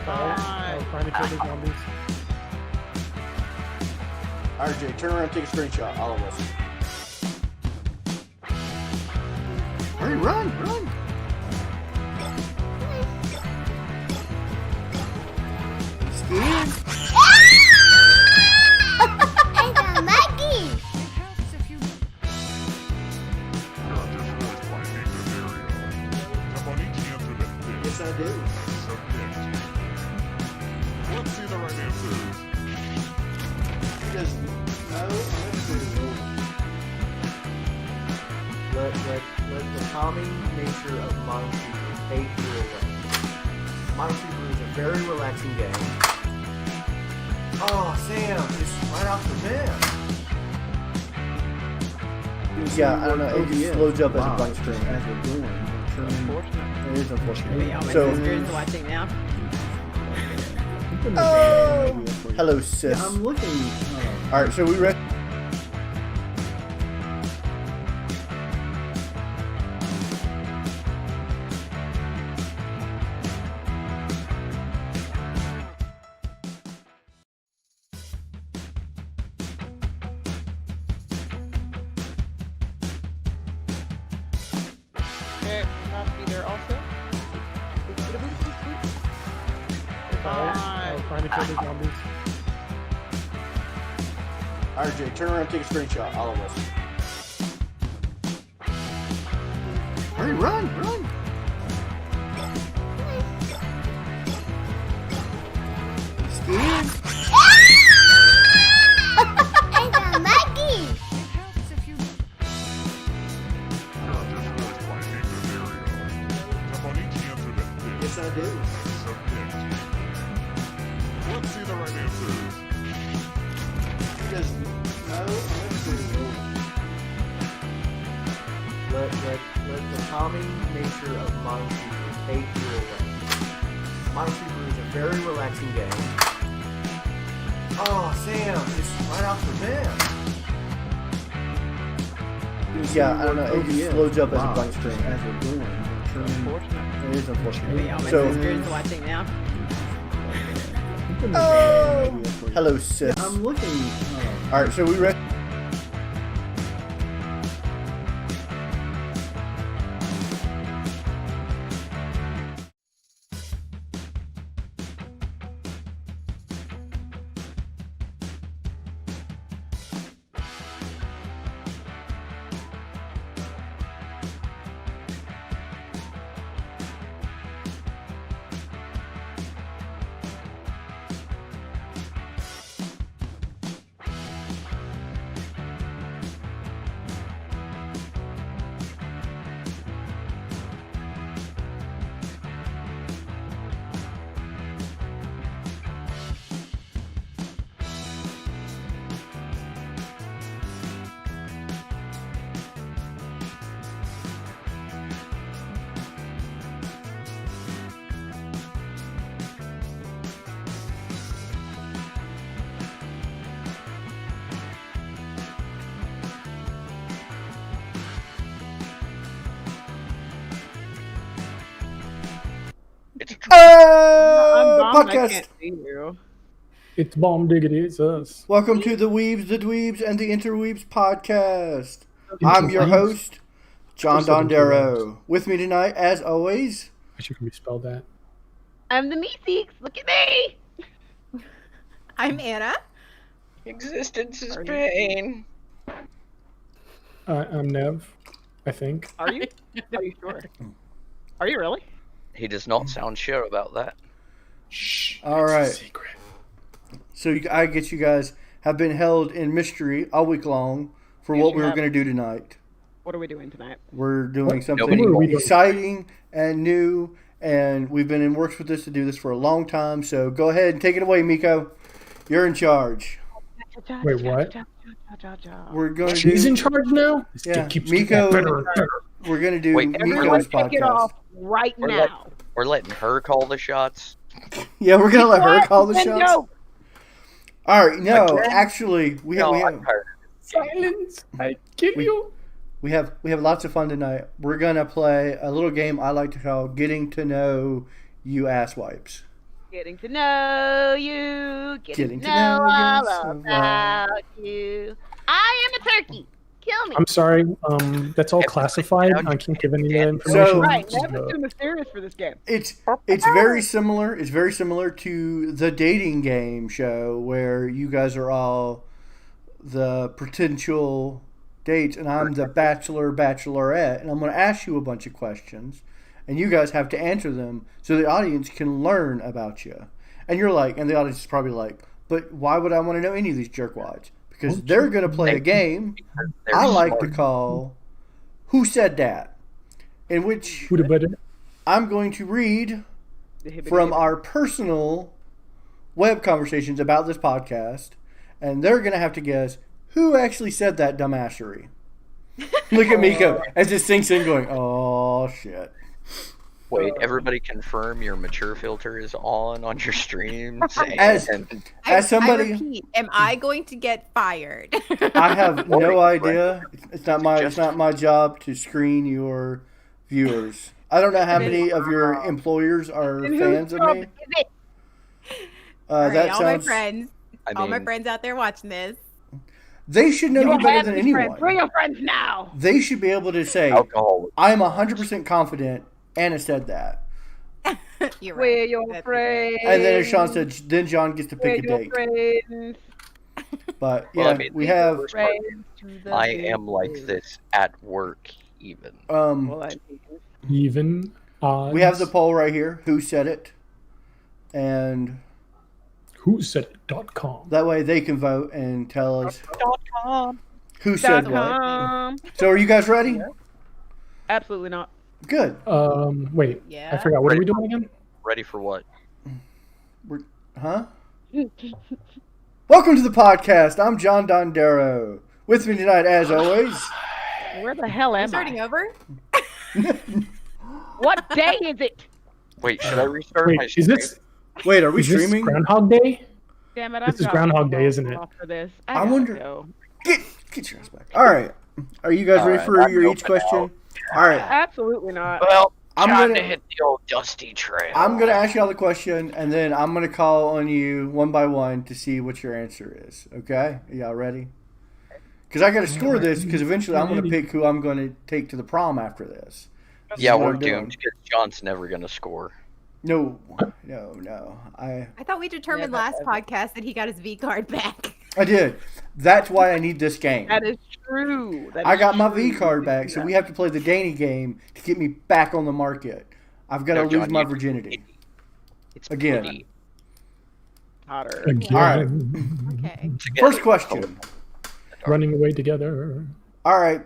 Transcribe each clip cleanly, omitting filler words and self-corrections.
I'll find each other zombies. Alright, Jay, turn around and take a screenshot. All of us. Hurry, run! Scared? It's a monkey! Yes, I do. Let's see the right answer. Because Let the calming nature of Minesweeper take you away. Minesweeper is a very relaxing game. Oh, Sam, just right off the bat. yeah, I don't know. It just loads up as a blank screen. As we're doing. It is unfortunate. So, So, watching now. oh, hello, sis. Yeah, I'm looking. All right, so we ready? Okay, not be there also. I'll find each other zombies. All right, Jay, turn around and take a screenshot. All of us. Hurry, run! Scared? It's a monkey! Yes, I do. Let's see the right answer. Because Let the calming nature of Minesweeper take you away. Minesweeper is a very relaxing game. Oh, Sam, just right off the bat. yeah, I don't know. It just loads up as a blank screen. As we're doing. It is unfortunate. So, So, watching now. oh, hello, sis. I'm looking. All right, so we ready? Podcast. See you. It's bomb diggity, it's us. Welcome to the Weebs, the Dweebs, and the Interweebs podcast. I'm your host, John Dondero. With me tonight, as always, I should be spelled that. I'm the Meeseeks. Look at me. I'm Anna. Existence is pain. I'm Nev, I think. Are you? Are you sure? Are you really? He does not sound sure about that. Shh. All right. Secret. So I guess you guys have been held in mystery all week long for Yes, what you we were have. going to do tonight. What are we doing tonight? We're doing What? something Nobody- What are we doing? exciting and new, and we've been in works with this to do this for a long time. So go ahead and take it away, Miko. You're in charge. Wait, what? We're going to She's do. in charge now? This Yeah, kid keeps Miko- getting better and better. We're going to do Wait, Everyone Miko's take it podcast. off right We're now. We're letting her call the shots. Yeah, we're going to let her call the shots. No. All right, no, Again? actually, we have. No, We have I'm tired. Silence! I kill We- you! We have lots of fun tonight. We're gonna play a little game I like to call "Getting to Know You Asswipes." Getting to know you. Getting Getting to to know know you all so about you. I am a turkey. Kill me. I'm sorry. That's all classified. I can't give any information. So- Right, never too mysterious for this game. It's very similar. It's very similar to the dating game show where you guys are all the potential dates, and I'm the bachelor, bachelorette, and I'm going to ask you a bunch of questions, and you guys have to answer them so the audience can learn about you. And you're like, and the audience is probably like, but why would I want to know any of these jerkwads? Because they're going to play a game I like to call Who Said That? In which Who the better? I'm going to read from our personal web conversations about this podcast, and they're going to have to guess who actually said that dumbassery. Look at Miko as it sinks in going, oh, shit. Wait, everybody confirm your mature filter is on your streams. As I somebody, repeat, am I going to get fired? I have no idea. It's not my job to screen your viewers. I don't know how many of your employers are fans of me. All right, That all my sounds. friends, I all my mean, friends out there watching this. They should know you better than We're anyone. your friends now. They should be able to say, alcohol. "I'm 100% confident." Anna said that, You're We're right. your That's friends. and then as Sean said, then John gets to We're pick a your date. friends. But yeah, Well, I mean, we have. Friends to the I am like business. this at work, even. Well, I mean, Even odds. We have the poll right here. Who said it? And Who said it.com. that way they can vote and tell us who said what. .com. So are you guys ready? Absolutely not. Good. Wait. Yeah. I forgot. What are we doing again? Ready for what? Huh? Welcome to the podcast. I'm John Dondero. With me tonight, as always, Where the hell We're am starting I? over? What day is it? Wait, should I restart my Wait, stream? is this wait, are we is this streaming? Groundhog Day? Damn it! This I've is got Groundhog to Day, isn't it? off For this. I gotta wonder- go. Get your ass back. All right. Are you guys All ready right, for I'm your each open question? now. All right. Absolutely not. Well, I'm time gonna- to hit the old dusty trail. I'm gonna ask y'all the question, and then I'm gonna call on you one by one to see what your answer is. Okay? Are y'all ready? Because I gotta score this. Because eventually I'm gonna pick who I'm gonna take to the prom after this. This Yeah, is what we're I'm doing. doomed because John's never gonna score. No. I thought we determined Never, last ever. podcast that he got his V card back. I did. That's why I need this game. That is true. That I is got my true. V card back, so we have to play the Danny game to get me back on the market. I've got to No, lose John, my you- virginity. It's Again. pretty. Hotter. Again. All right. Okay. First question. Running away together. All right,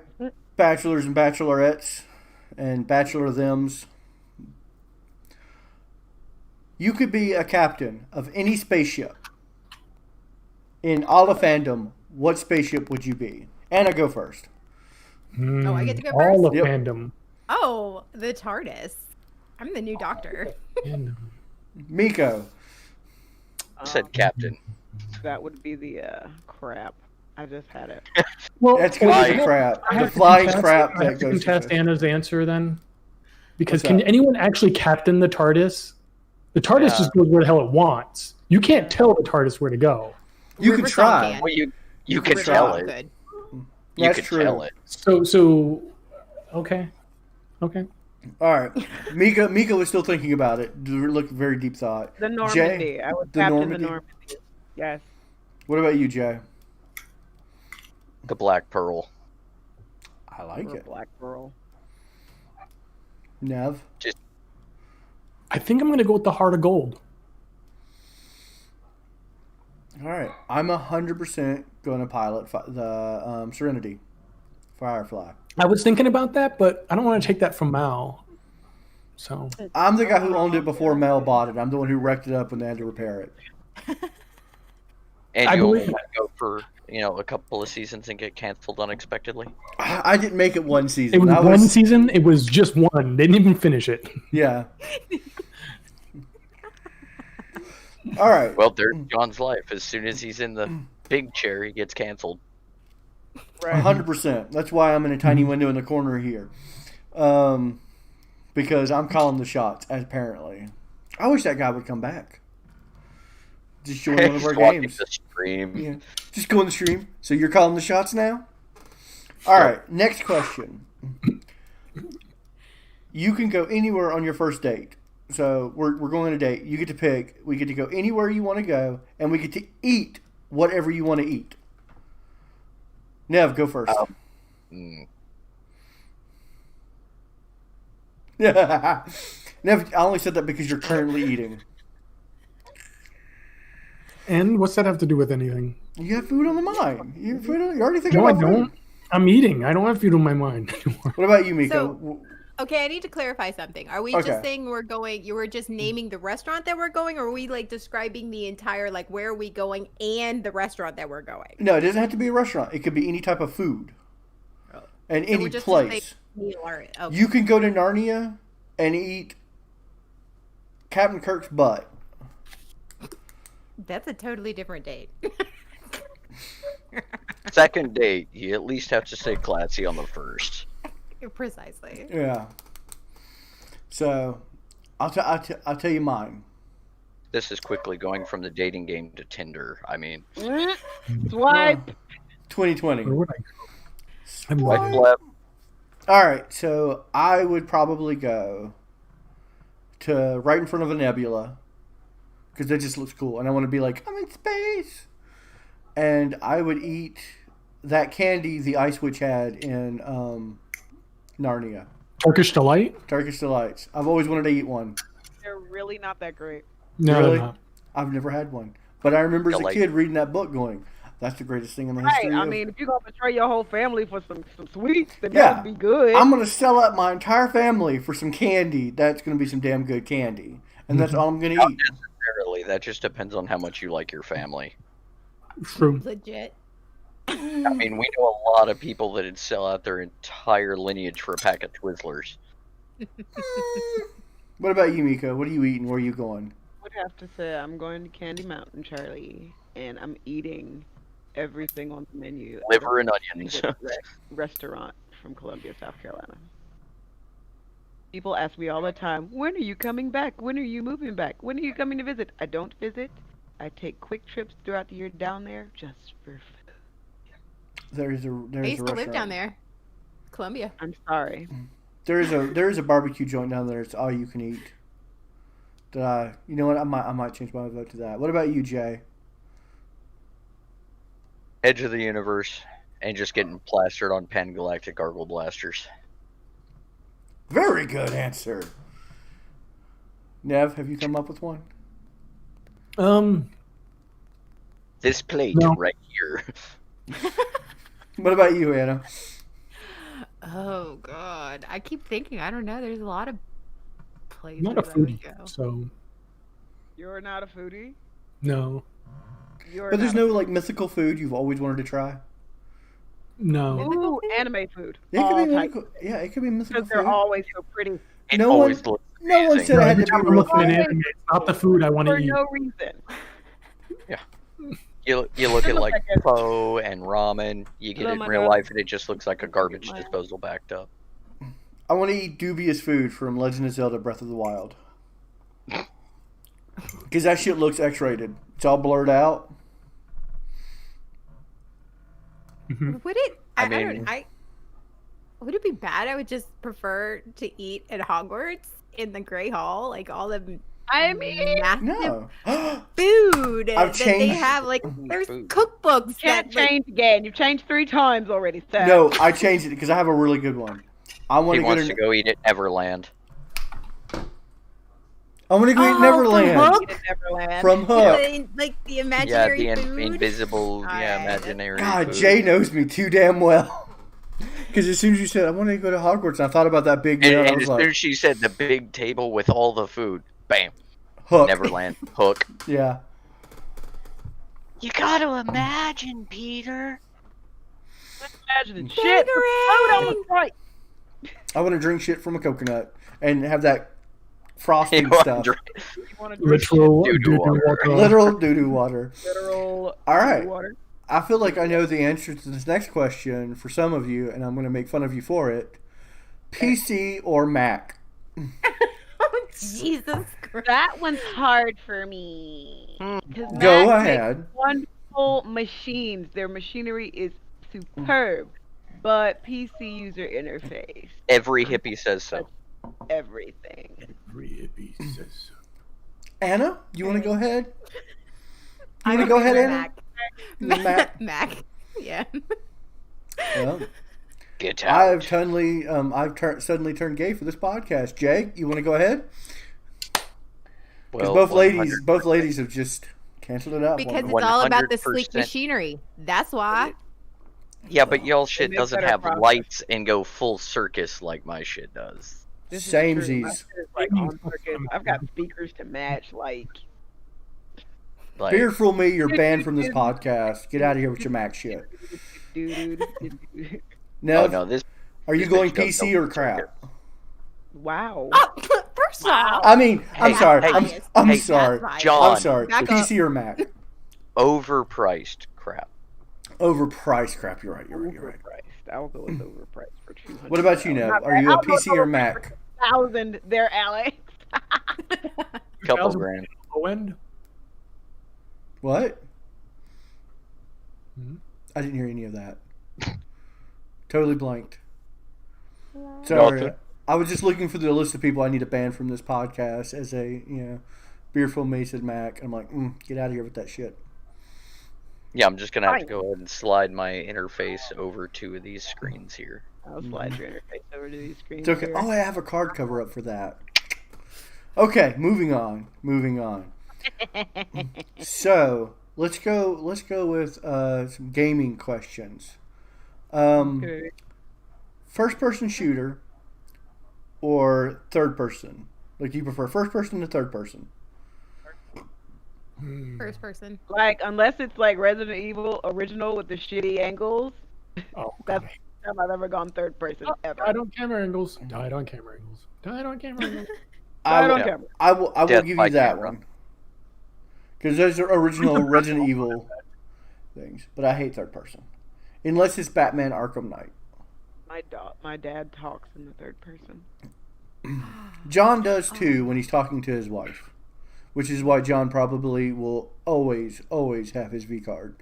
bachelors and bachelorettes and bachelor thems. You could be a captain of any spaceship. In all of fandom, what spaceship would you be? Anna, go first. Oh, I get to go All first? of Yep. fandom. Oh, the TARDIS. I'm the new doctor. Fandom. Miko. I said captain. That would be the crap. I just had it. Well, That's going to be Flying. the crap. I The have to flying contest- crap I that have to goes contest to Anna's answer then. Because What's can that? anyone actually captain the TARDIS? The TARDIS Yeah. just goes where the hell it wants. You can't tell the TARDIS where to go. You could River try. Song can. Well, you River can tell Song it. could. You That's can true. tell it. So, okay. All right. Miko was still thinking about it. Look, very deep thought. The Normandy. Jay, I would the captain Normandy? the Normandy. Yes. What about you, Jay? The Black Pearl. I like Or it. Black Pearl. Nev? I think I'm going to go with the Heart of Gold. All right. I'm 100% going to pilot the Serenity. Firefly. I was thinking about that, but I don't want to take that from Mal. So, I'm the guy who owned it before Mel bought it. I'm the one who wrecked it up when they had to repair it. And I you only believe- want to go for, a couple of seasons and get canceled unexpectedly. I didn't make it one season. it was I one season. It was just one. They didn't even finish it. Yeah. All right. Well, there's John's life. As soon as he's in the big chair, he gets canceled. Right. 100%. That's why I'm in a tiny window in the corner here. Because I'm calling the shots, apparently. I wish that guy would come back. Just join one of our Just watching games. the stream. Yeah. Just go on the stream. So you're calling the shots now? All right. Next question. You can go anywhere on your first date. So we're going on a date. You get to pick. We get to go anywhere you want to go, and we get to eat whatever you want to eat. Nev, go first. Mm. Nev, I only said that because you're currently eating. And what's that have to do with anything? You have food on the mind. You already think No, I about don't. food. I'm eating. I don't have food on my mind anymore. What about you, Miko? So- Okay, I need to clarify something. Are we Okay. just saying we're going? You were just naming the restaurant that we're going, or are we like describing the entire like where are we going and the restaurant that we're going? No, it doesn't have to be a restaurant. It could be any type of food. And So any we're just place. saying meal or- okay. You can go to Narnia and eat Captain Kirk's butt. That's a totally different date. Second date, you at least have to stay classy on the first. Precisely. Yeah. So, I'll tell you mine. This is quickly going from the dating game to Tinder. I mean, Swipe. 2020. Where would I go? I'm swipe like, left. All right, so I would probably go to right in front of a nebula because that just looks cool, and I want to be like, I'm in space. And I would eat that candy the Ice Witch had in Narnia, Turkish delight? Turkish delights. I've always wanted to eat one. They're really not that great. No, Really? they're not. I've never had one, but I remember as a Delight. kid reading that book, going, "That's the greatest thing in the Right. history." I of-" mean, if you're gonna betray your whole family for some sweets, then Yeah. that would be good. I'm gonna sell out my entire family for some candy. That's gonna be some damn good candy, and that's all I'm gonna Not eat. necessarily. That just depends on how much you like your family. True. Legit. I mean, we know a lot of people that'd sell out their entire lineage for a pack of Twizzlers. What about you, Miko? What are you eating? Where are you going? Would have to say I'm going to Candy Mountain, Charlie, and I'm eating everything on the menu. at Liver a and onions. favorite restaurant from Columbia, South Carolina. People ask me all the time, when are you coming back? When are you moving back? When are you coming to visit? I don't visit. I take quick trips throughout the year down there just for food. There's a I used to live restaurant. down there, Columbia. I'm sorry. There is a barbecue joint down there. It's all you can eat. You know what? I might change my vote to that. What about you, Jay? Edge of the universe, and just getting plastered on Pan-Galactic Gargle Blasters. Very good answer. Nev, have you come up with one? This plate No. right here. What about you, Anna? Oh God, I keep thinking. I don't know. There's a lot of places I'm not a I would foodie, go. so You're not a foodie? no. You're But there's not no like mythical food you've always wanted to try. No. Ooh, anime food. Yeah, it could All be types. mythical. Yeah, it could be mythical Because they're food. always so pretty. It No always one- looks No one amazing. said it had Every to time be I'm real looking at food. anime, it's not the food I want to For eat. no reason. You look It at looks like like a- pho and ramen. You get Oh it in my real God. life, and it just looks like a garbage my- disposal backed up. I want to eat dubious food from Legend of Zelda: Breath of the Wild. Because that shit looks X-rated. It's all blurred out. Would it? I I mean- don't. Would it be bad? I would just prefer to eat at Hogwarts in the Great Hall, like all the I mean, massive No. food I've that they changed- have. Like there's Food. cookbooks can't that like, change again. You've changed 3 times already, Seth. No, I changed it because I have a really good one. I want He to go wants to to. go eat at Neverland. I want to go eat from Neverland Hook? Eat at Neverland. from Hook. like the Yeah, imaginary the food. invisible, Alright. imaginary. God, food. Jay knows me too damn well. Because as soon as you said I want to go to Hogwarts, I thought about that big And, meal. I and was as soon like, as she said the big table with all the food, bam, Hook. Neverland, Hook. Yeah. You gotta imagine, Peter. Imagine it. Shit. the food on the right. I want to drink shit from a coconut and have that You frosting wanna stuff. drink- You want to drink Literal Doo-doo doo-doo water. water. Literal doo-doo water. literal All right. water? I feel like I know the answer to this next question for some of you, and I'm going to make fun of you for it. PC or Mac? Jesus Christ. That one's hard for me. 'Cause Go Mac makes ahead. wonderful machines. Their machinery is superb. But PC user interface, Every hippie says so. everything. Anna, you want to go ahead? You I want to would go agree ahead, with Anna? Mac? Mac. Yeah. Well, Get out. suddenly turned gay for this podcast. Jake, you want to go ahead? Because Well, both ladies have just canceled it out. for Because me. it's all about the sleek 100%. machinery. That's why. Yeah, but y'all shit makes doesn't better have products. lights and go full circus like my shit does. This is true. My Samesies. shit is, like on circuit. I've got speakers to match. Like, Like, Beer fool me, you're banned from this podcast. Get out of here with your Mac shit. dude. Nev, oh no, this. are you this going bitch goes PC or full circuit. crap? Wow. First of all, I mean, I'm Hey, sorry. hey, I'm hey, sorry. that's John. I'm sorry. Back PC or Mac? Overpriced crap. Overpriced crap. You're right. You're right. You're right. Overpriced. I'll go with overpriced for 200. What about you, Nev? Are you a PC or Mac? 1,000 there, Alex. Couple 1,000 grand. Low end. What? Mhm. I didn't hear any of that. Totally blanked. Sorry. Nothing. I was just looking for the list of people I need to ban from this podcast as a, Beerful Mason Mac. I'm like, get out of here with that shit. Yeah, I'm just gonna have to Fine. go ahead and slide my interface over to these screens here. I'll slide your interface over to these screens. It's okay. here. Oh, I have a card cover up for that. Okay, moving on. So let's go with some gaming questions. Okay. First person shooter or third person? Like, do you prefer first person to third person? first person. Like, unless it's like Resident Evil original with the shitty angles, Oh, that's God. the time I've ever gone third person ever. Died on camera angles. Died on camera angles. Died on camera angles. I don't will, care. I will Death give by you that camera. one. Because those are original Resident Evil things. But I hate third person. Unless it's Batman Arkham Knight. My dad talks in the third person. John does too when he's talking to his wife. Which is why John probably will always have his V card.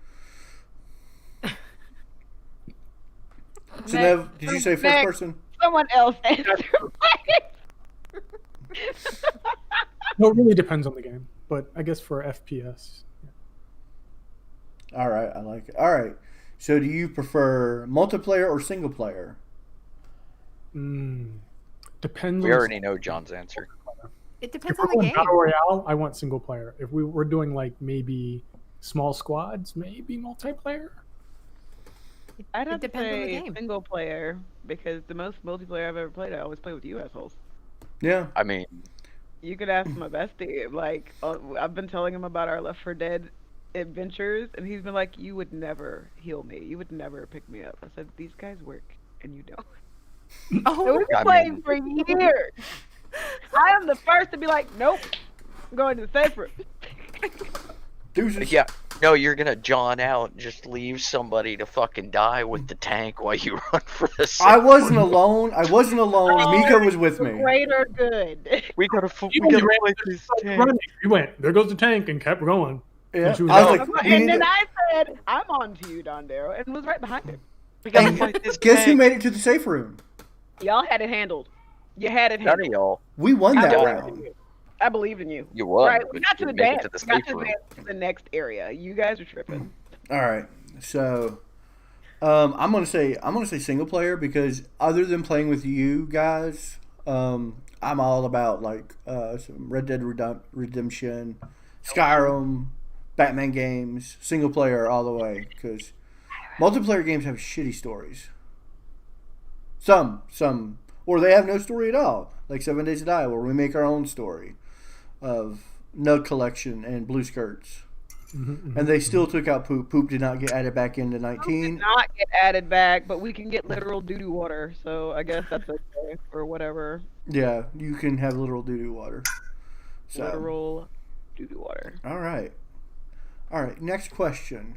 So, Nev, did you say first Next. person? Someone else answer, please. No, it really depends on the game. But I guess for FPS. All right, I like it. All right. So, do you prefer multiplayer or single player? Depends We on already know John's answer. It If depends we're on the doing game. Battle Royale, I want single player. If we're doing like maybe small squads, maybe multiplayer. I'd have It to depends on the say game. single player because the most multiplayer I've ever played, I always play with you assholes. Yeah. I mean, You could ask my bestie. Like, I've been telling him about our Left 4 Dead adventures, and he's been like, "You would never heal me. You would never pick me up." I said, "These guys work, and you don't." So we've been I playing mean- for years. I am the first to be like, "Nope, I'm going to the safe room." Deuces. yeah. No, you're gonna John out and just leave somebody to fucking die with the tank while you run for the I safe. wasn't alone. Mika was with me. Greater good. We gotta You fight ran- this Running. We went. There goes the tank, and kept going. Yeah. She was I was like, like, we And need then to... I said, "I'm on to you, Dondero," and was right behind him. We gotta And fight this guess who tank. made it to the safe room? Y'all had it handled. You had it None of handled. y'all. We won I that believed in round. you. I believed in you. You won. Right, we but got you to the didn't make dance. it to the We got safe to the room. dance to the next area. You guys are tripping. All right. So, I'm gonna say single player because other than playing with you guys, I'm all about like some Red Dead Redemption, Skyrim, Batman games, single player all the way. Because multiplayer games have shitty stories. Some, or they have no story at all. Like 7 Days to Die, where we make our own story of Nug Collection and Blue Skirts. And they still took out poop. Poop did not get added back into Did 19. not get added back, but we can get literal doo-doo water, so I guess that's okay, or whatever. Yeah, you can have literal doo-doo water. So, Literal doo-doo water. all right. Next question.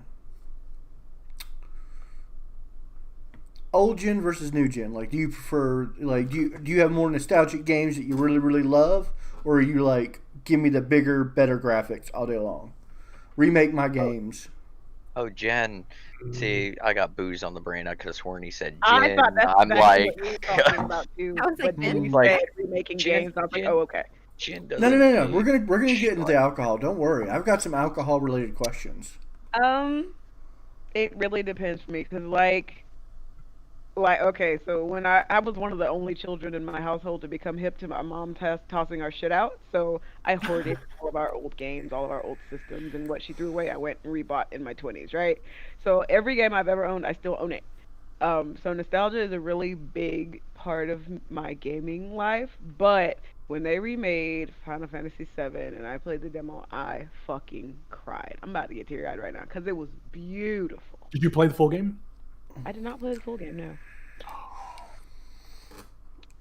Old gen versus new gen. Like, do you prefer? Like, do you have more nostalgic games that you really love, or are you like, give me the bigger, better graphics all day long? Remake my games. Oh, Jen. See, I got booze on the brain. I could have sworn he said I Jen. thought that's I'm exactly like, what you were talking about too. I was like, But then you like, said remaking Jen- games. I was like, Jen- oh, okay. Jen No, doesn't. We're gonna get into the alcohol. Don't worry. I've got some alcohol related questions. It really depends for me because like okay, so when I was one of the only children in my household to become hip to my mom tossing our shit out, so I hoarded all of our old games, all of our old systems, and what she threw away, I went and rebought in my 20s, right? So every game I've ever owned, I still own it. So nostalgia is a really big part of my gaming life, but when they remade Final Fantasy VII and I played the demo, I fucking cried. I'm about to get teary-eyed right now because it was beautiful. Did you play the full game? I did not play the full game, no.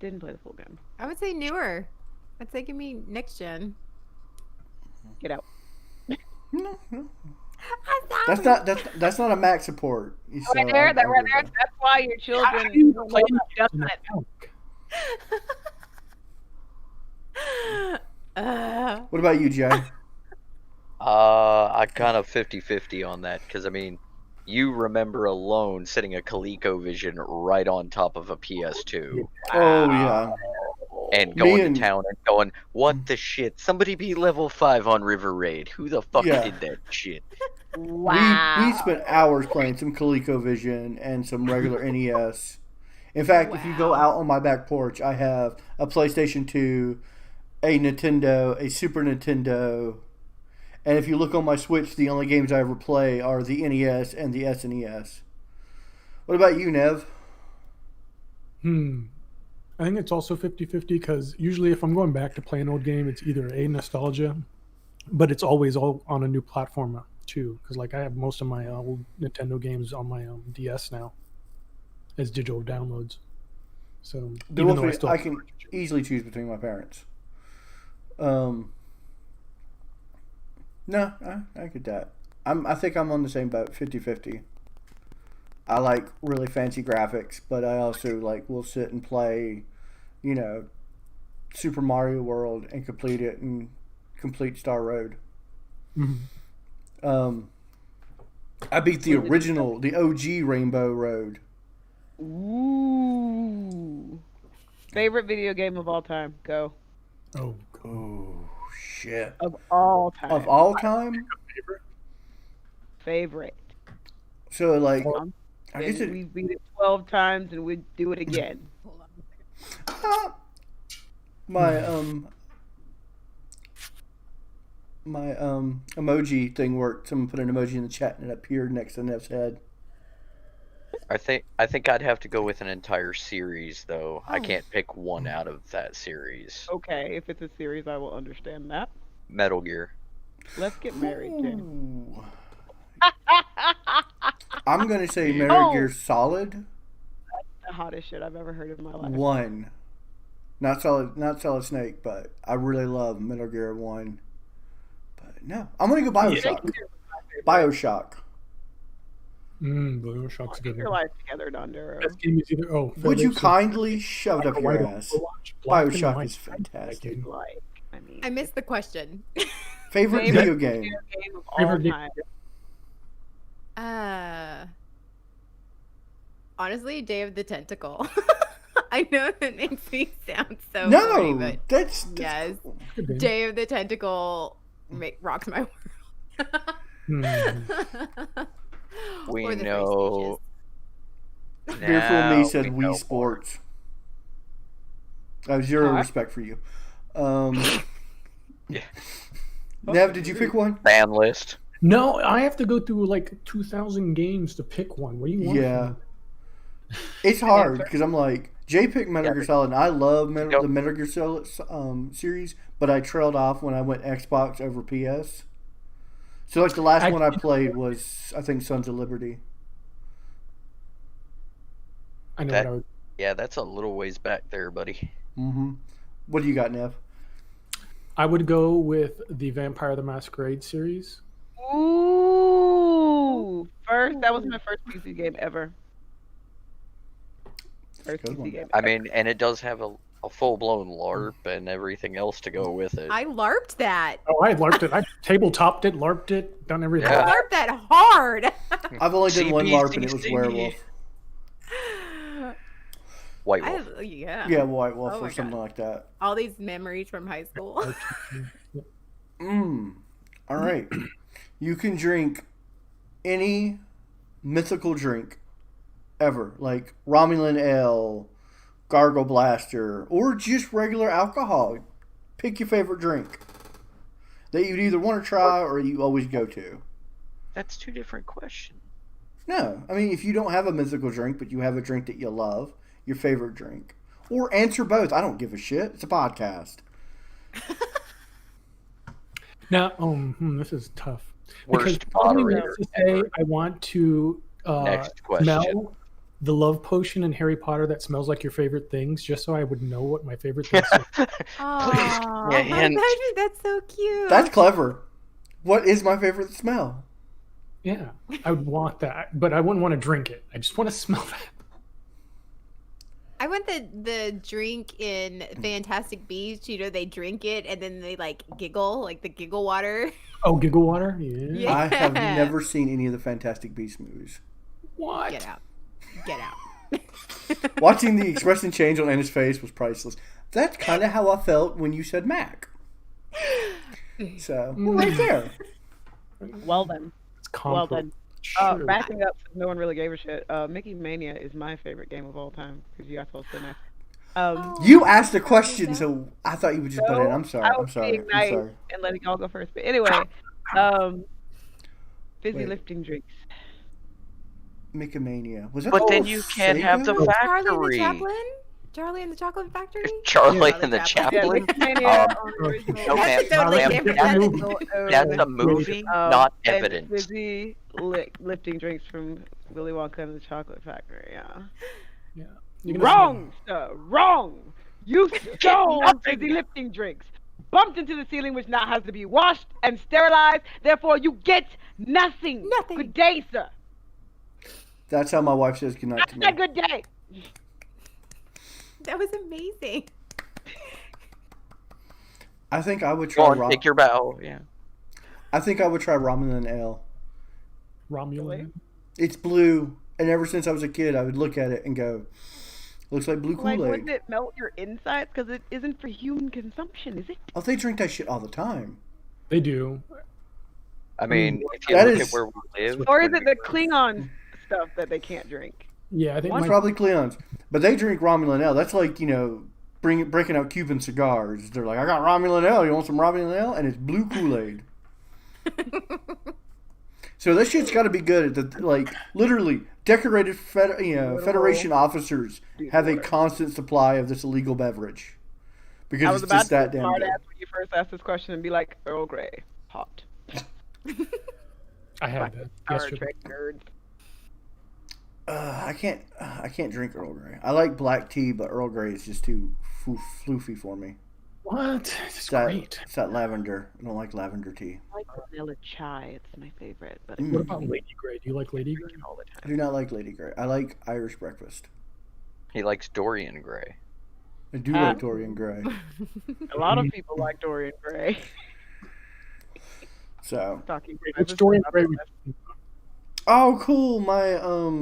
Didn't play the full game. I would say newer. I'd say give me next gen. Get out. No. That's not a Mac support. So Right there, that right there. That's why your children don't know about Duck. What about you, Jay? I kind of 50-50 on that because I mean, you remember alone sitting a ColecoVision right on top of a PS2 Oh yeah. and Me going and- to town and going, "What the shit? Somebody be level 5 on River Raid. Who the fuck Yeah. did that shit?" We spent hours playing some ColecoVision and some regular NES. In fact, if you go out on my back porch, I have a PlayStation 2, a Nintendo, a Super Nintendo, and if you look on my Switch, the only games I ever play are the NES and the SNES. What about you, Nev? I think it's also 50-50 because usually if I'm going back to play an old game, it's either a nostalgia, but it's always all on a new platform too. Because like I have most of my old Nintendo games on my DS now as digital downloads. So even though I can easily choose between my parents. No, I get that. I think I'm on the same boat, 50-50. I like really fancy graphics, but I also like will sit and play, Super Mario World and complete it and complete Star Road. I beat the original, the OG Rainbow Road. Ooh. Favorite video game of all time? Go. Oh, Oh shit! Of all time. Of all time? Favorite. So like, I guess We beat it 12 times and we'd do it again. my emoji thing worked. Someone put an emoji in the chat and it appeared next to Nev's head. I think I'd have to go with an entire series though. I can't pick one out of that series. Okay, if it's a series, I will understand that. Metal Gear. Let's get married, Jim. Ooh. I'm gonna say Metal Gear Solid The hottest shit I've ever heard in my life. 1. Not Solid Snake, but I really love Metal Gear 1. But no, I'm gonna go BioShock. BioShock. BioShock's a Get good your one. life together, Dondero. Best game is either Would you FedEx or kindly shove it up your White ass? Overwatch, Black and BioShock White. is fantastic. Like, I mean, I missed the question. Favorite video game? game of all Favorite game. time. Honestly, Day of the Tentacle. I know that makes me sound so funny, No, but that's yes, cool. Good game. Day of the Tentacle rocks my world. We Or the know. Fearful Me said we know Wii Sports. I have zero Alright. respect for you. Yeah. Nev, did you pick one? Ban list. No, I have to go through like 2,000 games to pick one. What do you want? Yeah. from me? It's hard because I'm like, Jay picked Metal Gear Solid, and I love Go. the Metal Gear Solid series, but I trailed off when I went Xbox over PS. So like the last one I played was, I think, Sons of Liberty. I know That- what I would. Yeah, that's a little ways back there, buddy. Mm-hmm. What do you got, Nev? I would go with the Vampire the Masquerade series. Ooh. That was my first PC game ever. First Good PC one. game. I mean, and it does have a a full-blown LARP and everything else to go with it. I LARPed that. Oh, I LARPed it. I tabletopped it, LARPed it, done everything. Yeah. I LARPed that hard. I've only done one LARP and it was CPCC. werewolf. White Wolf. Yeah. Yeah, White Wolf Oh or my something God. like that. All these memories from high school. All right. You can drink any mythical drink ever, like Romulan Ale, Gargle Blaster, or just regular alcohol. Pick your favorite drink that you'd either want to try or you always go to. That's two different questions. No, I mean, if you don't have a mythical drink, but you have a drink that you love, your favorite drink, or answer both. I don't give a shit. It's a podcast. Now, this is tough. Worst Because part of me moderator wants to say ever. I want to Next question. smell the love potion in Harry Potter that smells like your favorite things, just so I would know what my favorite things are. Oh, yeah, hint. that's so cute. That's clever. What is my favorite smell? Yeah, I would want that, but I wouldn't want to drink it. I just want to smell that. I want the drink in Fantastic Beasts. You know, they drink it and then they like giggle, like the giggle water. Oh, giggle water? Yeah. Yeah. I have never seen any of the Fantastic Beasts movies. What? Get out. Get out. Watching the expression change on Anna's face was priceless. That's kind of how I felt when you said Mac. So, right there. Well then. It's Well comfort. then. Sure. Backing up, since no one really gave a shit. Mickey Mania is my favorite game of all time because you guys all so nice. You asked a question, so I thought you would just butt in. I'm sorry. I I'm was sorry. being I'm nice sorry. and letting y'all go first. But anyway, fizzy Wait. lifting drinks. Micomania. Was that But all then you can't have the Sega? Charlie and the factory. Chaplain? Charlie and the Chocolate Factory? Charlie and the Yeah, Chaplain. Mickey Mania. No, That's ma'am. a totally Ma'am, different. That's a movie, not and evidence. Fizzy lifting drinks from Willy Wonka and the Chocolate Factory. Yeah. Yeah. You're gonna Wrong, sir. Wrong. You stole fizzy lifting drinks. Bumped into the ceiling, which now has to be washed and sterilized. Therefore, you get nothing. Nothing. Good day, sir. That's how my wife says goodnight to I me. said good day. That was amazing. I think I would Go try. on, take your bow. Yeah. I think I would try Romulan Ale. Romulan. It's blue, and ever since I was a kid, I would look at it and go, "Looks like blue Like, Kool-Aid." wouldn't it melt your insides? Because it isn't for human consumption, is it? Oh, they drink that shit all the time. They do. I mean, if you That look is- at where we live, Or is it the Klingon stuff that they can't drink? Yeah, I think It's my, probably Cleons, but they drink Romulan Ale. That's like, breaking out Cuban cigars. They're like, "I got Romulan Ale. You want some Romulan Ale?" And it's blue Kool-Aid. So that shit's got to be good. At the literally decorated Federation officers have a constant supply of this illegal beverage I because was it's about just to that be damn hard good. ass when you first asked this question and be like, Earl Grey, hot. I had that Star yesterday. Trek nerds. I can't drink Earl Grey. I like black tea, but Earl Grey is just too floofy for me. What? It's It's that, great. it's that lavender. I don't like lavender tea. I like vanilla chai. It's my favorite, but I Mm. What about Lady Grey? Do you like Lady Grey? drink it all the I time. do not like Lady Grey. I like Irish breakfast. he likes Dorian Gray. I do like Dorian Gray. A lot of people like Dorian Gray. So, Talking Which Dorian Gray? oh cool, my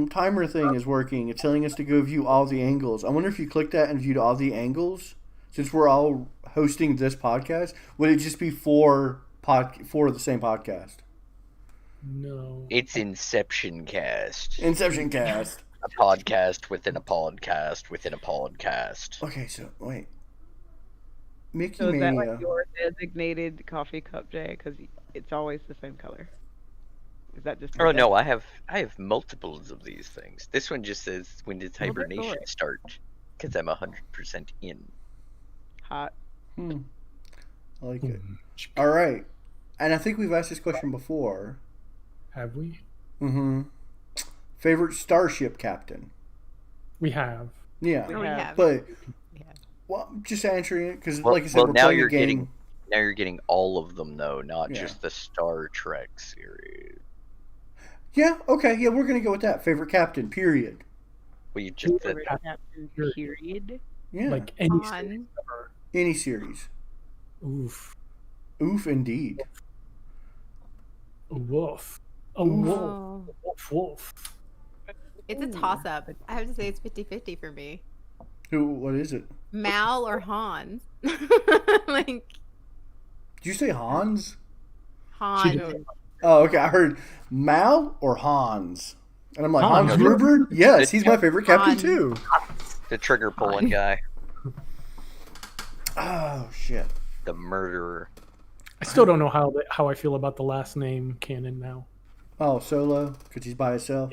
timer thing is working. It's telling us to go view all the angles. I wonder if you click that and viewed all the angles, since we're all hosting this podcast, would it just be four of the same podcast? No. It's Inception Cast. Inception cast. A podcast within a podcast within a podcast. Okay, so wait. Mickey So is that Mania. like your designated coffee cup, Jay? Because it's always the same color. Is that just? Oh no, I have multiples of these things. This one just says when does Well, good hibernation lord. start? Because I'm 100% in. Hot. I like it. Hmm. All right, and I think we've asked this question before. Have we? Mm-hmm. Favorite starship captain? We have. Yeah, Oh, we have. but We have. well, just answering it because, Well, like I said, well, we're now playing you're a game. getting all of them though, not Yeah. just the Star Trek series. Yeah, okay, yeah, we're gonna go with that. Favorite captain, period. Well, you just said Favorite that. captain, Period. period. Yeah. Like any On. series ever. Any series. Oof. Oof, indeed. A wolf. A Oof. wolf. Oh. Wolf. It's a toss up. I have to say it's 50-50 for me. What is it? Mal or Hans. Like Did you say Hans? She Han. did. Oh, okay. I heard Mal or Hans. And I'm like, Hans. Hans Gruber? Yes, he's my favorite captain Hans. too. The trigger pulling guy. Oh, shit. The murderer. I still don't know how I feel about the last name canon now. Oh, Solo? Because he's by himself?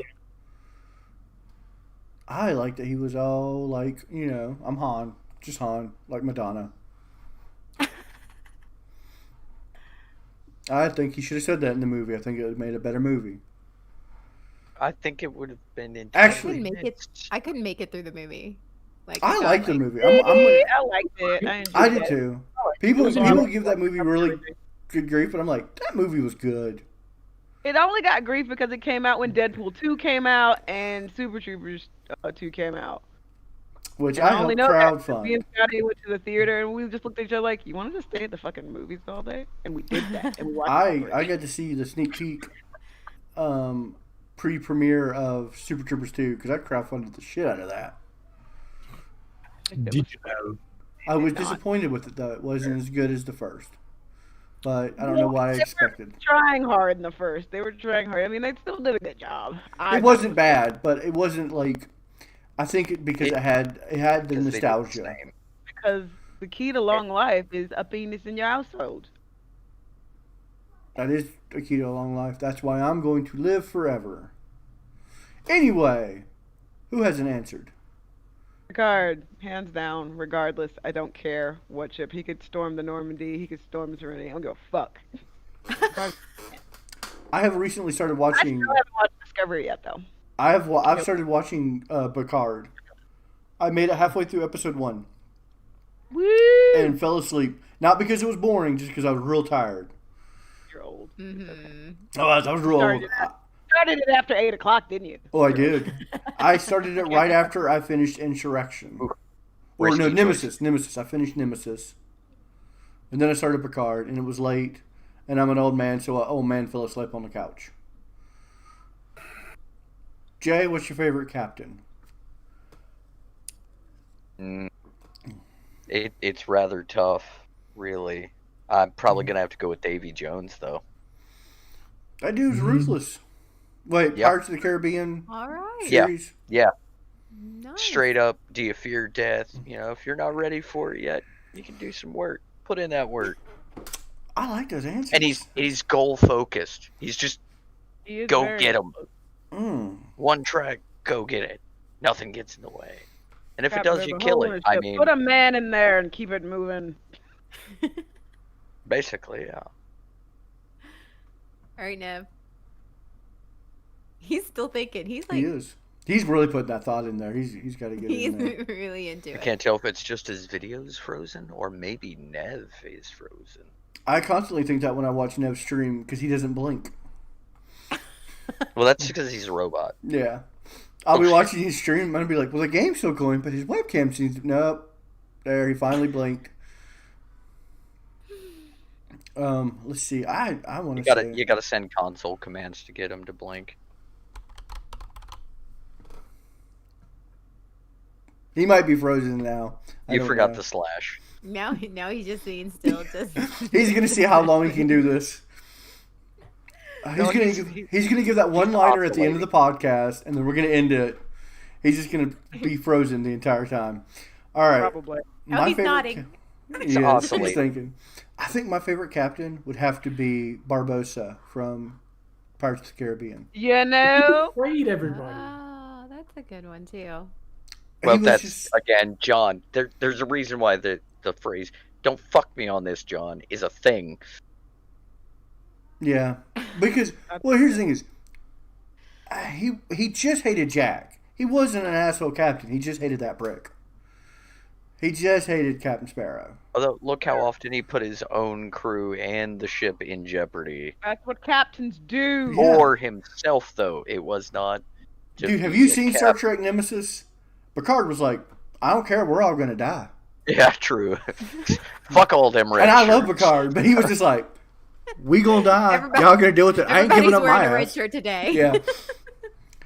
I like that he was all like, I'm Han. Just Han. Like Madonna. I think he should have said that in the movie. I think it would have made a better movie. I think it would have been interesting. Actually, I couldn't make it through the movie. Like I got, like the like- movie. I liked it. I enjoyed I did it. too. People give that movie really good grief, but I'm like, that movie was good. It only got grief because it came out when Deadpool 2 came out and Super Troopers 2 came out. Which And I only helped know that me crowdfund. and Scotty went to the theater and we just looked at each other like, you want to just stay at the fucking movies all day? And we did that. And we watched I got to see the sneak peek pre-premiere of Super Troopers 2 because I crowdfunded the shit out of that. Did you know? I was disappointed with it though. It wasn't as good as the first. But I don't know what I expected. trying hard in the first. They were trying hard. I mean, they still did a good job. It wasn't bad, but it wasn't like I think because it had the Because they did the nostalgia. same. Because the key to long life is a penis in your household. That is a key to a long life. That's why I'm going to live forever. Anyway, who hasn't answered? Picard, hands down, regardless. I don't care what ship. He could storm the Normandy. He could storm the Serenity. I don't give a fuck. I have recently started I watching. still haven't watched Discovery yet, though. I've started watching Picard. I made it halfway through episode 1 Woo! and fell asleep. Not because it was boring, just because I was real tired. You're old. Mhm. Oh, I was real old. Started it after 8 o'clock, didn't you? Oh, I did. I started it right after I finished Insurrection. Or Risky no, choice. Nemesis. Nemesis. I finished Nemesis. And then I started Picard, and it was late. And I'm an old man, so an old man fell asleep on the couch. Jay, what's your favorite captain? It's rather tough, really. I'm probably gonna have to go with Davy Jones, though. That dude's ruthless. Wait, Yep. Pirates of the Caribbean All right. Yeah. series? Yeah, Nice. straight up. Do you fear death? You know, if you're not ready for it yet, you can do some work. Put in that work. I like those answers. And he's goal focused. He's just He is go very- get him. Mm. One track, go get it. Nothing gets in the way. And if it Captain does, of you a kill hole in it. a I ship. mean, Put a man in there and keep it moving. basically, yeah. All right, Nev. He's still thinking. He's like, He is. He's really putting that thought in there. He's got to get it he's in there. really into I it. can't tell if it's just his videos frozen or maybe Nev is frozen. I constantly think that when I watch Nev stream because he doesn't blink. Well, that's because he's a robot. Yeah. I'll be watching his stream and I'll be like, well, the game's still going, but his webcam seems... Nope. There, he finally blinked. Let's see. I want You to say... gotta send console commands to get him to blink. He might be frozen now. I You don't forgot know. the slash. Now he's just being still. Just He's going to see how long he can do this. He's gonna give that one liner at the end of the podcast, and then we're gonna end it. He's just gonna be frozen the entire time. All right. Probably. No, he's nodding. Yeah, He's he's oscillating. thinking. I think my favorite captain would have to be Barbossa from Pirates of the Caribbean. You know? Afraid everybody. Oh, that's a good one too. Well, He was that's just- again, John. There's a reason why the phrase "Don't fuck me on this, John" is a thing. yeah, because well, here's the thing: is he just hated Jack. He wasn't an asshole captain. He just hated that prick. He just hated Captain Sparrow. Although, look how often he put his own crew and the ship in jeopardy. That's what captains do. Yeah. For himself, though, it was not. Just Dude, have being you a seen cap- Star Trek Nemesis? Picard was like, I don't care. We're all gonna die. Yeah, true. Fuck all them red And I love shirts. Picard, but he was just like, "We gonna die. Everybody- Y'all gonna deal with it. I ain't giving Everybody's up wearing my a red ass." shirt today. Yeah.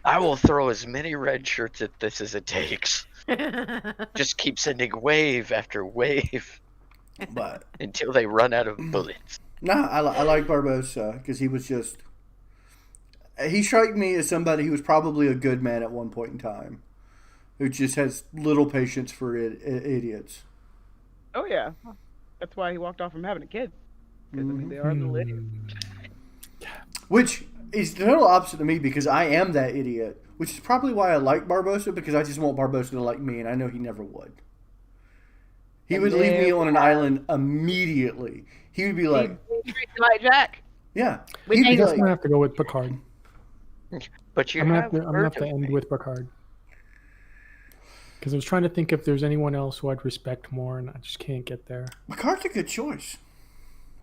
I will throw as many red shirts at this as it takes. Just keep sending wave after wave But until they run out of bullets. nah, I like Barbosa because he was just. He struck me as somebody who was probably a good man at one point in time, who just has little patience for idiots. Oh yeah, that's why he walked off from having a kid. Because I mean, they are little idiots. Which is the total opposite to me because I am that idiot. Which is probably why I like Barbosa because I just want Barbosa to like me, and I know he never would. He would leave me on an island immediately. He would be like, He treats you like Jack. "Yeah." Which He'd I be guess like, I'm gonna have to go with Picard. But you I'm gonna have have to end with Picard. Because I was trying to think if there's anyone else who I'd respect more, and I just can't get there. Picard's a good choice.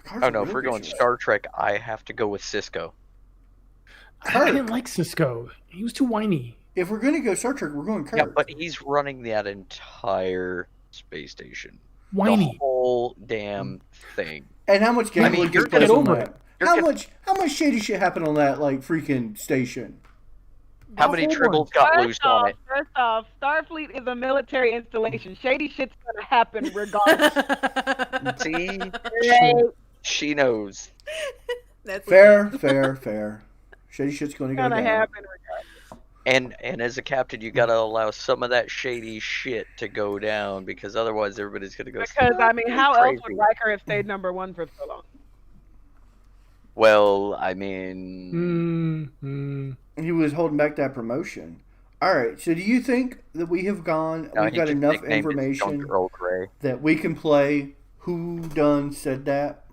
Picard's Oh a no, real if we're good going choice. Star Trek, I have to go with Cisco. I didn't like Cisco. He was too whiny. If we're gonna go Star Trek, we're going Kirk. Yeah, but he's running that entire space station. The Whiny. whole damn thing. And how much I mean, gambling you're took place gonna on get over that? it. How much shady shit happened on that like freaking station? How many whole tribbles got loose on it? First off, Starfleet is a military installation. Shady shit's gonna happen regardless. See, Right? she knows. That's Fair. Shady shit's gonna It's go gonna down. happen regardless. And as a captain, you gotta allow some of that shady shit to go down because otherwise everybody's gonna go. Because I mean, how else would crazy. Riker have stayed #1 for so long? Well, I mean, He was holding back that promotion. All right. So do you think that we have gone? no, we've he got just enough nicknamed it information Skunk Earl Grey. that we can play Who Done Said That?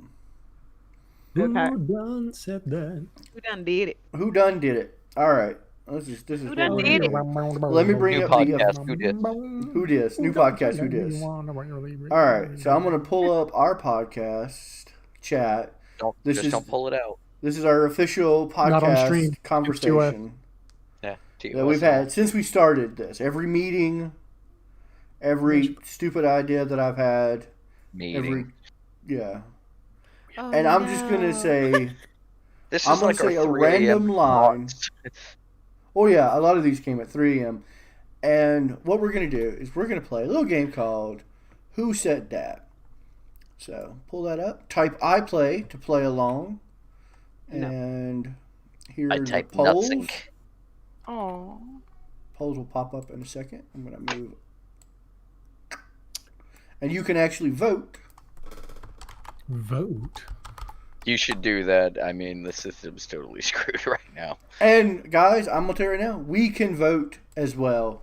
Who Okay. done said that? Who done did it? Who done did it? All right. This is Who what done we're did gonna it? do. Let me bring New up the podcast, Who Dis? Who Dis? New podcast, Who Dis? All right. So I'm gonna pull up our podcast chat. This is- Don't pull it out. This is our official Not on stream. podcast conversation Yeah, that we've had since we started this. Every meeting, every stupid idea that I've had, meeting. yeah. Oh, And I'm just gonna say, This I'm is gonna like our say a 3 random a.m. line. thoughts. Oh yeah, a lot of these came at 3 a.m. And what we're gonna do is we're gonna play a little game called Who Said That. So pull that up. Type I play to play along. No. And here I are the type polls. nothing. Oh. Polls will pop up in a second. I'm going to move. And you can actually vote. Vote. You should do that. I mean, the system's totally screwed right now. And guys, I'm going to tell you right now, we can vote as well.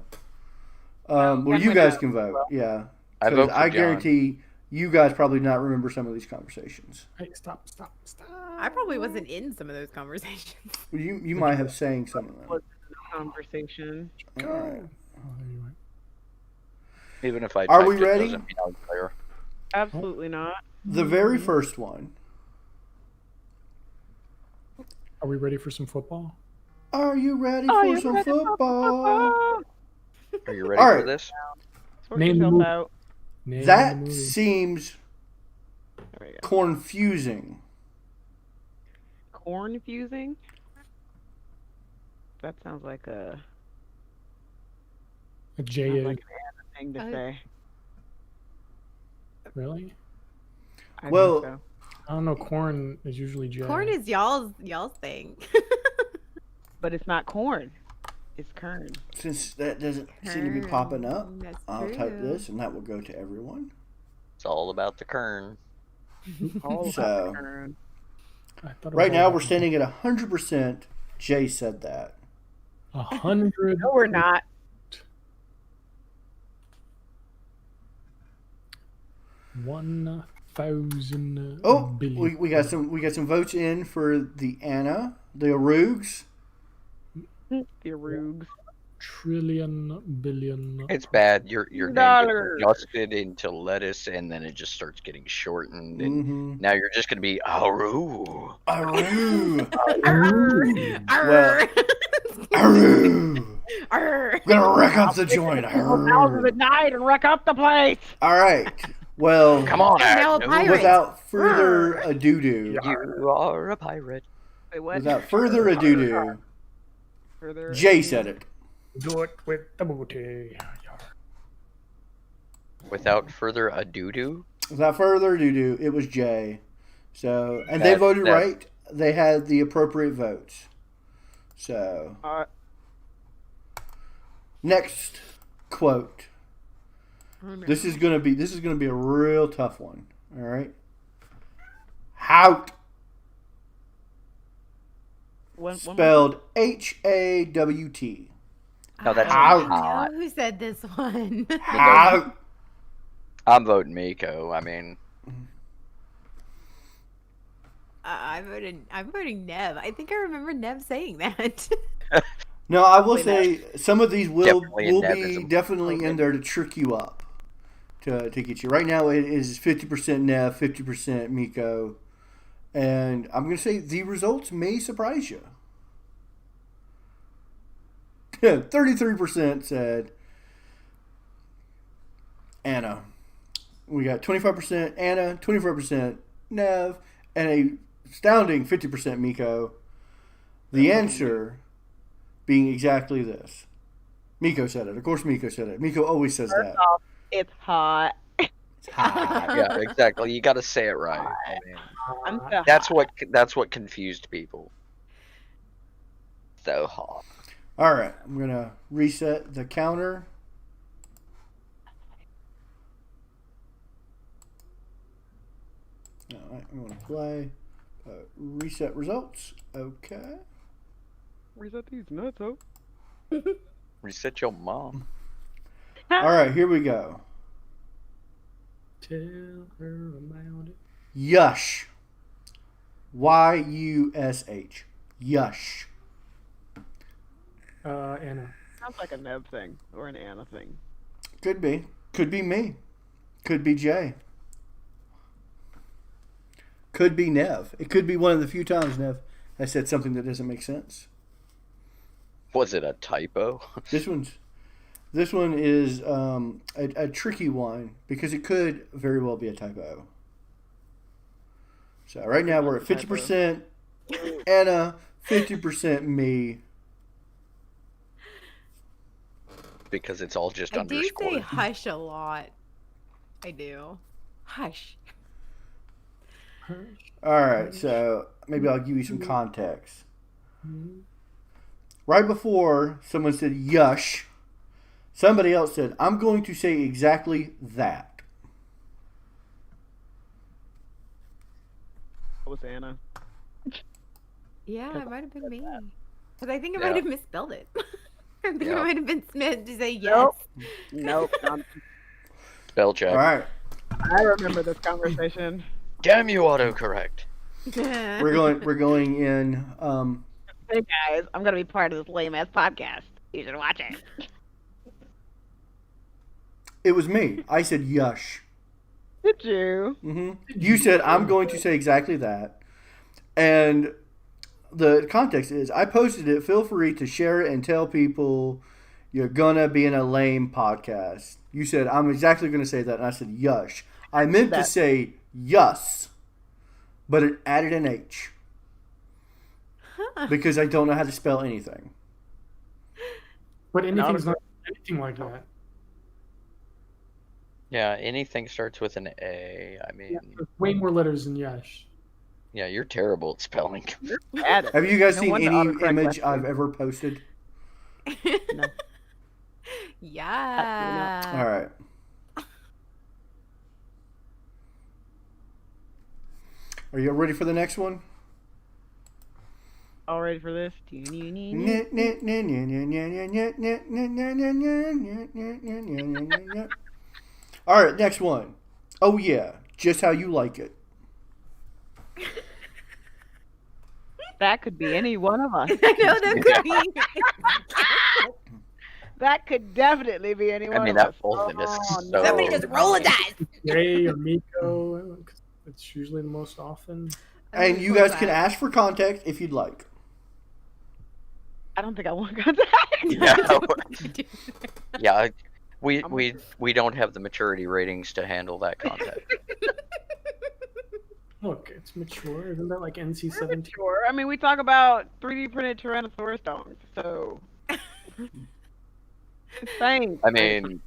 Well, Yes, you we guys do. can vote. Yeah. I 'Cause vote for I John. guarantee you guys probably not remember some of these conversations. Hey, stop. I probably wasn't in some of those conversations. Well, you might have sang some of them. Was conversation. All right. Oh, anyway. Even if I Are typed we it, ready? doesn't mean I'm clear. Absolutely not. The very first one. Are we ready for some football? Are you ready Are for you some ready for football? Are you ready All for right. this? Sort Name the yourself movie. out. Name the That movie. seems There we go. confusing. Corn fusing? That sounds like a A J. sounds like an Anna thing to Oh. say. Really? I Well, think so. I don't know. Corn is usually J. Corn is y'all's thing. But it's not corn. It's kern. Since that doesn't seem to be popping up, That's I'll type true. this and that will go to everyone. It's all about the kern. All about So- the kern. I thought it was Right all now, about we're standing at 100%. Jay said that. 100. No, we're not. 1,000. Oh, billion. we got some votes in for the Anna, the Arugs. The Roogs. Trillion, billion. It's bad. Your name Dollars. gets adjusted into lettuce, and then it just starts getting shortened. And Mm-hmm. now you're just gonna be Aru. Aru, Arr, Well- Aru. Arr. We're gonna wreck up the joint. Miles of the night and wreck up the place. All right. Well, Come on, I'm now a Agnew. pirate. without further ado, You are a pirate. Wait, what? without further ado, Further Jay said it. Do it with the booty. Without further ado, Without further ado, it was Jay. So, and they voted that- right. They had the appropriate votes. So, next quote. This is gonna be a real tough one. All right. Hout, one more. spelled HAWT. No, that's I hot. know who said this one. Hout. I'm voting Miko. I mean, I'm voting Nev. I think I remember Nev saying that. No, I will say some of these will Definitely a will be Nevism. definitely in there to trick you up, to get you. Right now it is 50% Nev, 50% Miko, and I'm going to say the results may surprise you. 33% said Anna. We got 25% Anna, 24% Nev, and a astounding 50% Miko. The answer being exactly this. Miko said it. Of course Miko said it. Miko always says that. It's hot. yeah, exactly. You got to say it right. I mean, I'm so that's hot. what confused people. So hot. All right, I'm going to reset the counter. All right, I'm going to play reset results. Okay. Reset these nuts, oh. Reset your mom. All right, here we go. Tell her about it. Yush. YUSH. Yush. Anna. Sounds like a Neb thing or an Anna thing. Could be. Could be me. Could be Jay. Could be Nev. It could be one of the few times Nev has said something that doesn't make sense. Was it a typo? This one is a tricky one because it could very well be a typo. So right now we're at 50% Anna, 50% me. Because it's all just I do say underscore. hush a lot. I do. Hush. All right, so maybe I'll give you some context. Right before someone said yush, somebody else said, I'm going to say exactly that. What was Anna? Yeah, it might have been me. Because I think I Yeah. might have misspelled it. I think Yeah. I might have been meant to say yes. Nope. Spell check. All right, I remember this conversation. Damn you, autocorrect. we're going in. Hey guys, I'm gonna be part of this lame ass podcast. You should watch it. It was me. I said yush. Did you? You said I'm going to say exactly that, and the context is I posted it. Feel free to share it and tell people you're gonna be in a lame podcast. You said I'm exactly going to say that, and I said yush. I meant to say yus, but it added an H because I don't know how to spell anything. But anything's not anything like that. Yeah, anything starts with an A. I mean, There's way more letters than Yash. yeah, you're terrible at spelling. Add it. Have you guys No seen wonder any autocorrect image left you. I've ever posted? Yeah. All right. Are you ready for the next one? All ready for this? All right, next one. Oh yeah, just how you like it. That could be any one of us. I know that could be. That could definitely be any one I mean, of that us. folded is Oh, so. Somebody just roll a dice. Ray or Miko. 'Cause it's usually the most often. And you guys can ask for context if you'd like. I don't think I want contact. Yeah, yeah. We don't have the maturity ratings to handle that content. Look, it's mature. Isn't that like NC-17? We're mature. I mean, we talk about 3D printed Tyrannosaurus dongs, so it's fine. I mean,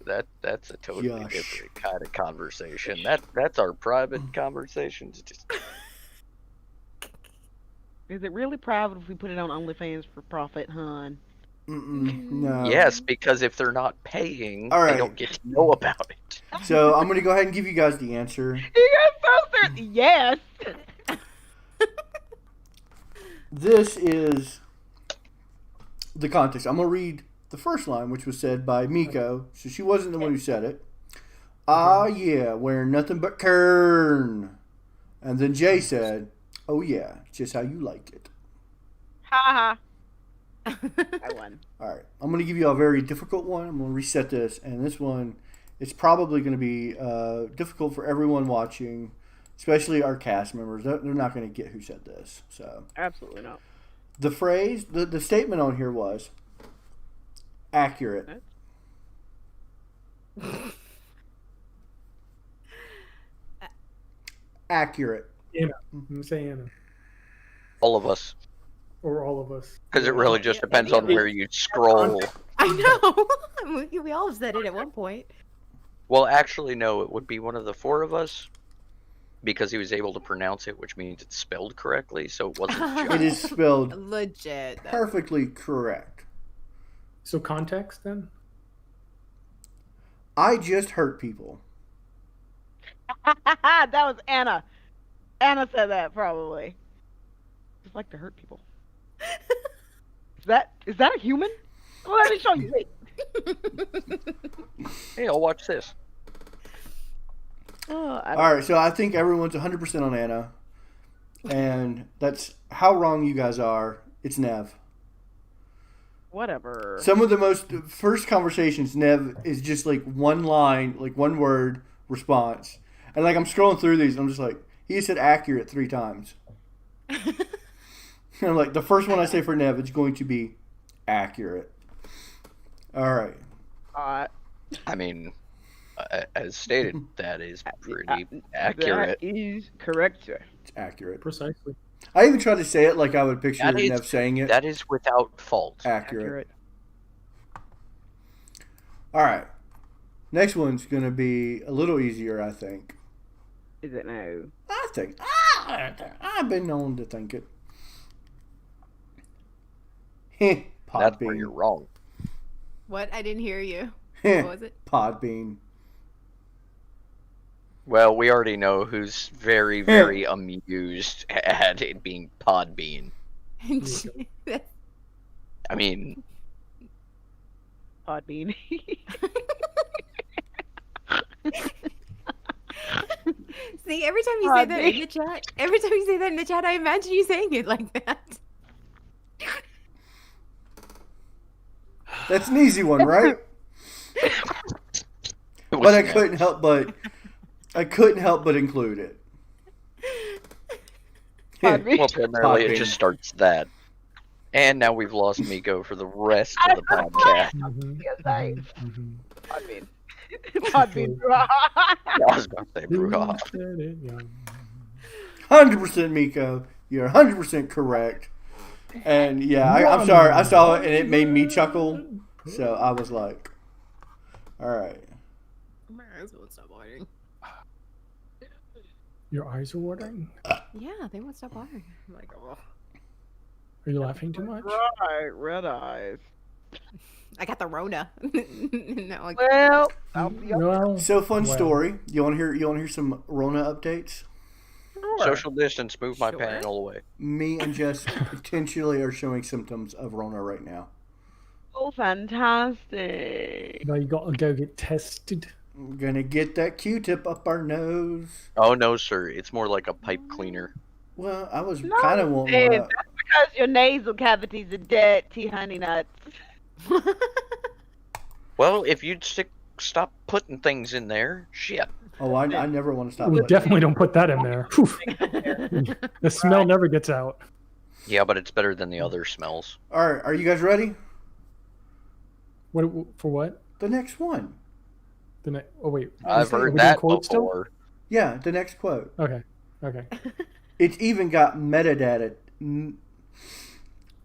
that's a totally Gosh. different kind of conversation. That's our private conversations. Just Is it really private if we put it on OnlyFans for profit, hon? No. yes, because if they're not paying, All they right. don't get to know about it. So I'm gonna go ahead and give you guys the answer. You guys so serious? Yes. This is the context. I'm gonna read the first line, which was said by Miko. So she wasn't the one who said it. Ah, yeah, wearing nothing but kern. And then Jay said, "Oh yeah, just how you like it." Ha ha. I won. All right, I'm going to give you a very difficult one. I'm going to reset this, and this one, it's probably going to be difficult for everyone watching, especially our cast members. They're not going to get who said this. So Absolutely not. the phrase, the statement on here was accurate. Accurate. Anna. I'm say Anna. All of us, Or all of us. because it really just depends on where you scroll. I know. we all said it at one point. Well, actually, no, it would be one of the four of us, because he was able to pronounce it, which means it's spelled correctly, so it wasn't It just. is spelled Legit. perfectly correct. So context then? I just hurt people. That was Anna. Anna said that probably. Just like to hurt people. Is that a human? Well, let me show you. Wait. Hey, I'll watch this. Oh, I don't All right, so I think everyone's 100% on Anna, and that's how wrong you guys are. It's Nev. Whatever. Some of the most first conversations, Nev is just like one line, like one word response, and like I'm scrolling through these, and I'm just like, he said accurate 3 times. And like the first one I say for Nev, it's going to be accurate. All right. I mean, as stated, that is pretty accurate. That is correct, sir. It's accurate. Precisely. I even tried to say it like I would picture That is- Nev saying it. That is without fault. Accurate. All right. Next one's going to be a little easier, I think. Is it now? I've been known to think it. That's where you're wrong. What? I didn't hear you. What was it? Podbean. Well, we already know who's very, very amused at it being Podbean. I mean, Podbean. See, every time you say that in the chat, I imagine you saying it like that. That's an easy one, right? But I couldn't help but include it. Podbean. well, primarily it Podbean. just starts that. And now we've lost Miko for the rest of the podcast. Mhm, Yes, I- mhm, Podbean. Podbean. I was going to say, mhm. brouhaha. Said it, yeah. 100% Miko. You're 100% correct. And yeah, I'm sorry. I saw it and it made me chuckle. So I was like, all right. My eyes won't stop watering. Your eyes are watering? Yeah, they won't stop watering. I'm like, oh. Are you laughing too much? Right, red eyes. I got the Rona. No, like, Well, I'll be up. Well, So fun well. story. You want to hear some Rona updates? Social distance, move my Sure. panel away. Me and Jess potentially are showing symptoms of Rona right now. Oh, fantastic. now you gotta go get tested. We're gonna get that Q-tip up our nose. Oh, no, sir. It's more like a pipe cleaner. Well, I was kind of wanting Hey, one. that's because your nasal cavities are dirty, honey nuts. Well, if you'd stop putting things in there, shit. Oh, I never want to stop. We putting- definitely don't put that in there. Whew. The smell never gets out. Yeah, but it's better than the other smells. All right, are you guys ready? What for? What? The next one. Oh wait. I've Are we heard doing that quotes still? before. Yeah, the next quote. Okay. It's even got metadata. You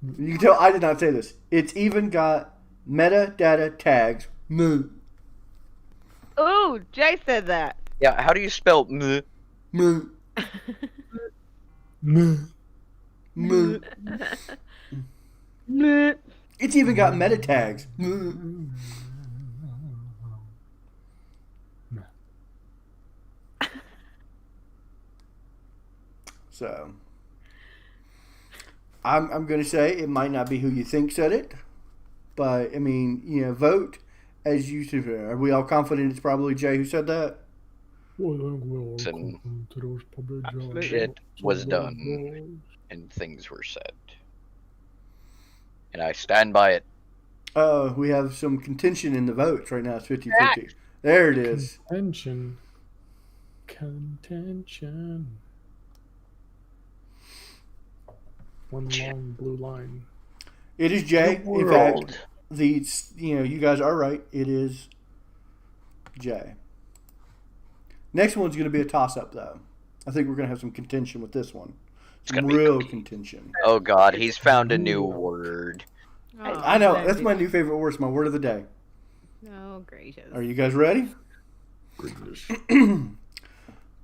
can tell I did not say this. It's even got metadata tags. Moo. Ooh, Jay said that. Yeah, how do you spell m? Moo. Meh. Moo. Meh. It's even got meta tags. Moo. So, I'm going to say it might not be who you think said it, but I mean, vote as you see. Are we all confident it's probably Jay who said that? Shit was done and things were said. And I stand by it. We have some contention in the votes right now. It's 50-50. There it is. Contention. One long blue line. It is Jay. The In world. fact, you guys are right. It is Jay. Next one's going to be a toss-up, though. I think we're going to have some contention with this one. Some gonna be real cookie. contention. Oh god, he's found a new word. I know. That's my new favorite word. It's my word of the day. Oh, gracious. Are you guys ready?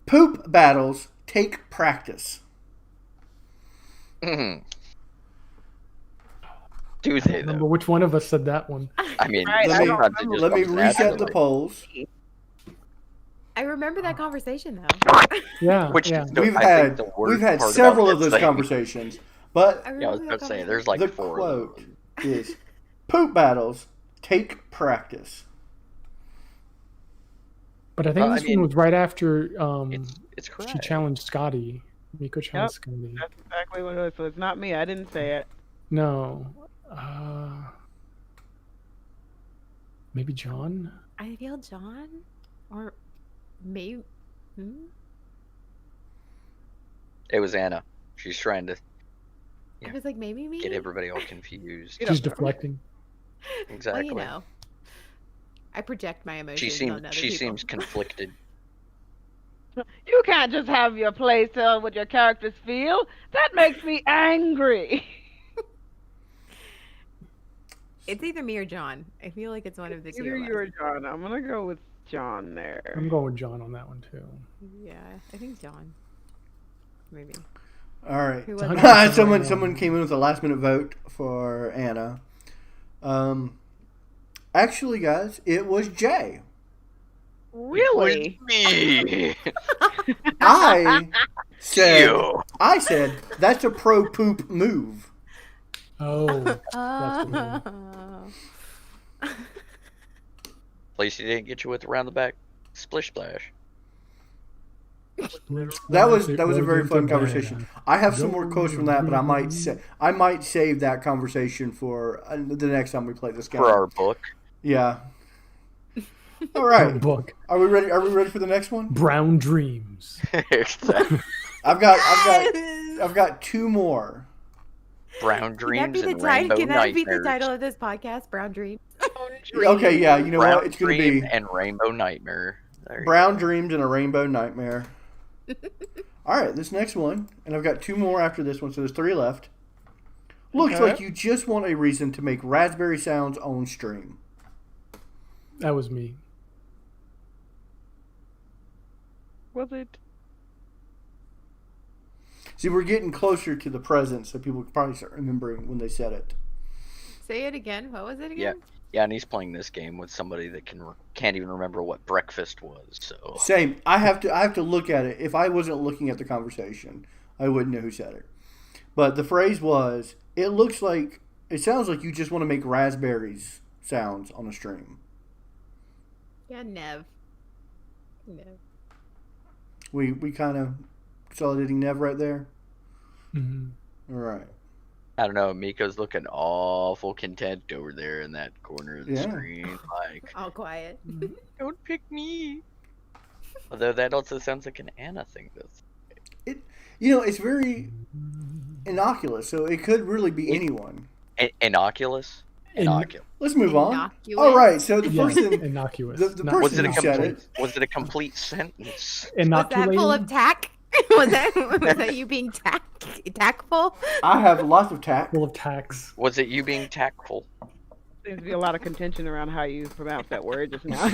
Poop battles take practice. Mhm. Do they Remember though? which one of us said that one? I mean, Right, I don't sometimes it just Let me comes reset the naturally. polls. I remember that conversation though. Yeah. Which yeah. is the, We've I had think the worst we've had part several about of this those thing. conversations, but I Yeah, I was remember about that to say, conversation. there's like the 4 of quote them. is poop battles take practice. But I think I this mean, one was right after It's she correct. challenged Scotty. Miko challenged Scotty. That's exactly what it was. So it's not me. I didn't say it. No. Maybe John? I feel John, or maybe. It was Anna. She's trying to I was like, maybe me. get everybody all confused. She's deflecting. Exactly. Well, I project my emotions She seems on other she people. seems conflicted. You can't just have your play tell what your characters feel. That makes me angry. It's either me or John. I feel like it's one of the two. Either of you or us. John. I'm gonna go with John there. I'm going with John on that one too. Yeah, I think John. Maybe. All right. Who was It's it? 100% Someone came in with a last minute vote for Anna. Actually, guys, it was Jay. Really? Me. I said You. that's a pro poop move. Oh. That's Oh. At least he didn't get you with around the back splish splash. That was a very fun conversation. I have some more quotes from that, but I might save that conversation for the next time we play this game. For our book. Yeah. All right. Book. Are we ready? Are we ready for the next one? Brown Dreams. I've got 2 more. Brown dreams and Can rainbow that be the nightmares. title of this podcast? Brown Dreams. Okay, yeah. You know Brown what? It's going to dream be and rainbow nightmare. There you Brown Dreams and a Rainbow Nightmare. All right, this next one, and I've got 2 more after this one, so there's 3 left. Looks Okay. like you just want a reason to make raspberry sounds on stream. That was me. Was it? See, we're getting closer to the present, so people can probably start remembering when they said it. Say it again. What was it Yeah. again? Yeah, and he's playing this game with somebody that can't even remember what breakfast was. So Same. I have to look at it. If I wasn't looking at the conversation, I wouldn't know who said it. But the phrase was, it sounds like you just want to make raspberries sounds on a stream. Yeah, Nev. Nev. We kind of consolidating Nev right there. Mhm. All right. I don't know. Miko's looking awful content over there in that corner of the Yeah. screen. Like, All quiet. don't pick me. Although that also sounds like an Anna thing. That's It's very, innocuous, so it could really be anyone. Innocuous? Innocuous. Let's move on. Innocuous? All right, so the Yeah, person, innocuous. the Not Was person it a who said complete? it, Was it a complete sentence? Was that full Inoculating? of tack? Was that you being tactful? I have lots of tact. Full of tax. Was it you being tactful? Seems to be a lot of contention around how you pronounce that word just now.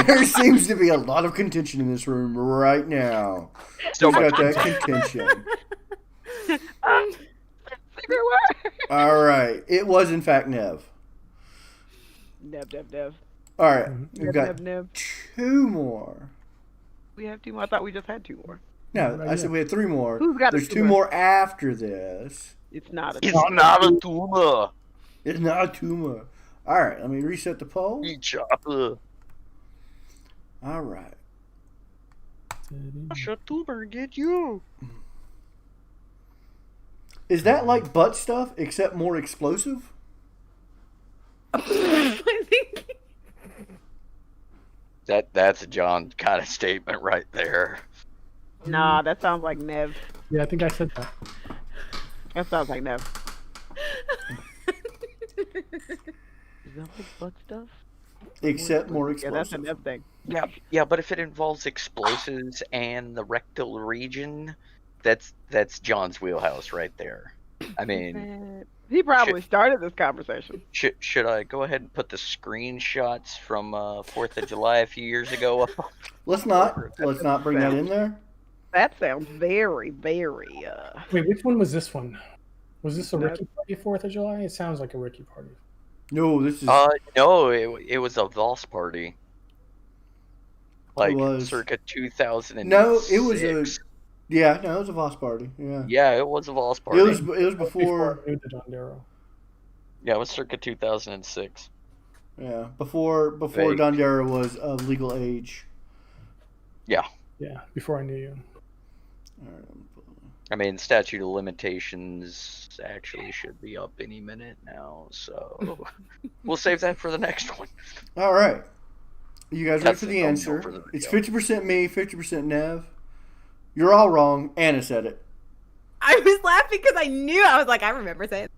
There seems to be a lot of contention in this room right now. So Who's much got that contention? Secret word. All right, it was in fact Nev. Nev. All right, we've got Nev. 2 more. We have 2 more. I thought we just had 2 more. No, I said we had 3 more. Who's got a There's 2 tumor? more after this. It's not a It's not a tumor. It's not a tumor. All right, let me reset the poll. Each other. All right. A tumor get you. Is that like butt stuff except more explosive? I think. That's a John kind of statement right there. Nah, that sounds like Nev. Yeah, I think I said that. That sounds like Nev. Is that like butt stuff? Except more Yeah, that's a explosive. Nev thing. Yeah, but if it involves explosives and the rectal region, that's John's wheelhouse right there. I mean, He probably started this conversation. should I go ahead and put the screenshots from 4th of July a few years ago up? Let's not bring that in there. That sounds very, very. Wait, which one was this one? Was this a No. Ricky party 4th of July? It sounds like a Ricky party. No, this is No, it was a Voss party. Like was. circa 2006. No, it was it was a Voss party. Yeah. Yeah, it was a Voss party. It was before I knew the Dondero. Yeah, it was circa 2006. before Vague. Dondero was of legal age. Yeah. Yeah, before I knew you. All right. I mean, statute of limitations actually should be up any minute now, so we'll save that for the next one. All right. You guys ready That's for the the thumbnail answer? for the It's video. 50% me, 50% Nev. You're all wrong. Anna said it. I was laughing because I knew. I was like, I remember saying.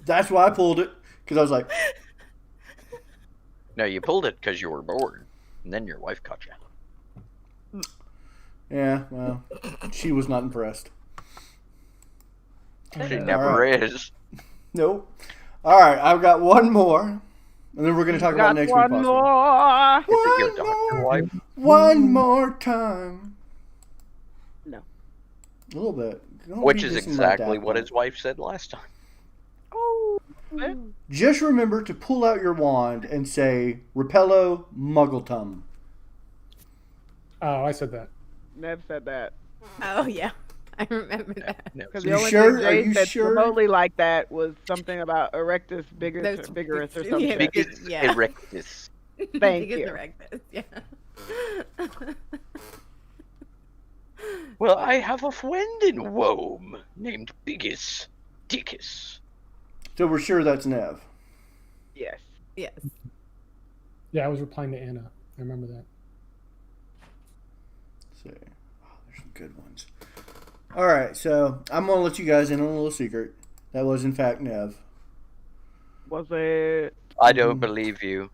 That's why I pulled it, because I was like, No, you pulled it because you were bored, and then your wife caught you. yeah, well, she was not impressed. She All never right. is. Nope. All right, I've got one more, and then we're going to talk about Got next one week. possibly. more. Is it your One doctor more. wife? One more time. No. A little bit. Don't Which be is dissing like exactly that, what man. his wife said last time. Oh. Just remember to pull out your wand and say, Repello Muggletum. Oh, I said that. Nev said that. Oh yeah, I remember that. No, Because You the only sure? thing Are Jay you said sure? remotely like that was something about erectus Those- vigorous or yeah, something. biggest Yeah. erectus. Thank Biggest you. erectus, yeah. Well, I have a friend in Rome named Biggest Dickus. So we're sure that's Nev. Yes. Yes. Yeah, I was replying to Anna. I remember that. So, there's some good ones. All right, so I'm going to let you guys in on a little secret. That was, in fact, Nev. Was it? I don't believe you.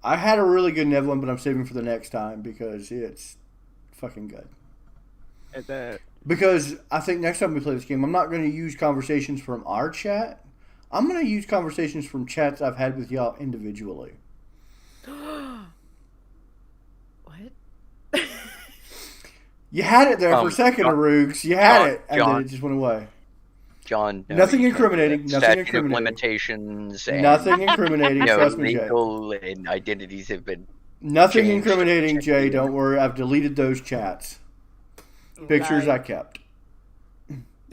I had a really good Nev one, but I'm saving for the next time because it's fucking good. Is that? Because I think next time we play this game, I'm not going to use conversations from our chat. I'm going to use conversations from chats I've had with y'all individually. What? You had it there for a second, John- Arugs. You had John- it, and John. then it just went away. John, no, Nothing you can't do incriminating, that. nothing Statute of incriminating. limitations and Nothing incriminating. you know, Trust me, Jay. legal and identities have been. Nothing changed. incriminating, Jay. Don't worry. I've deleted those chats. Pictures I kept.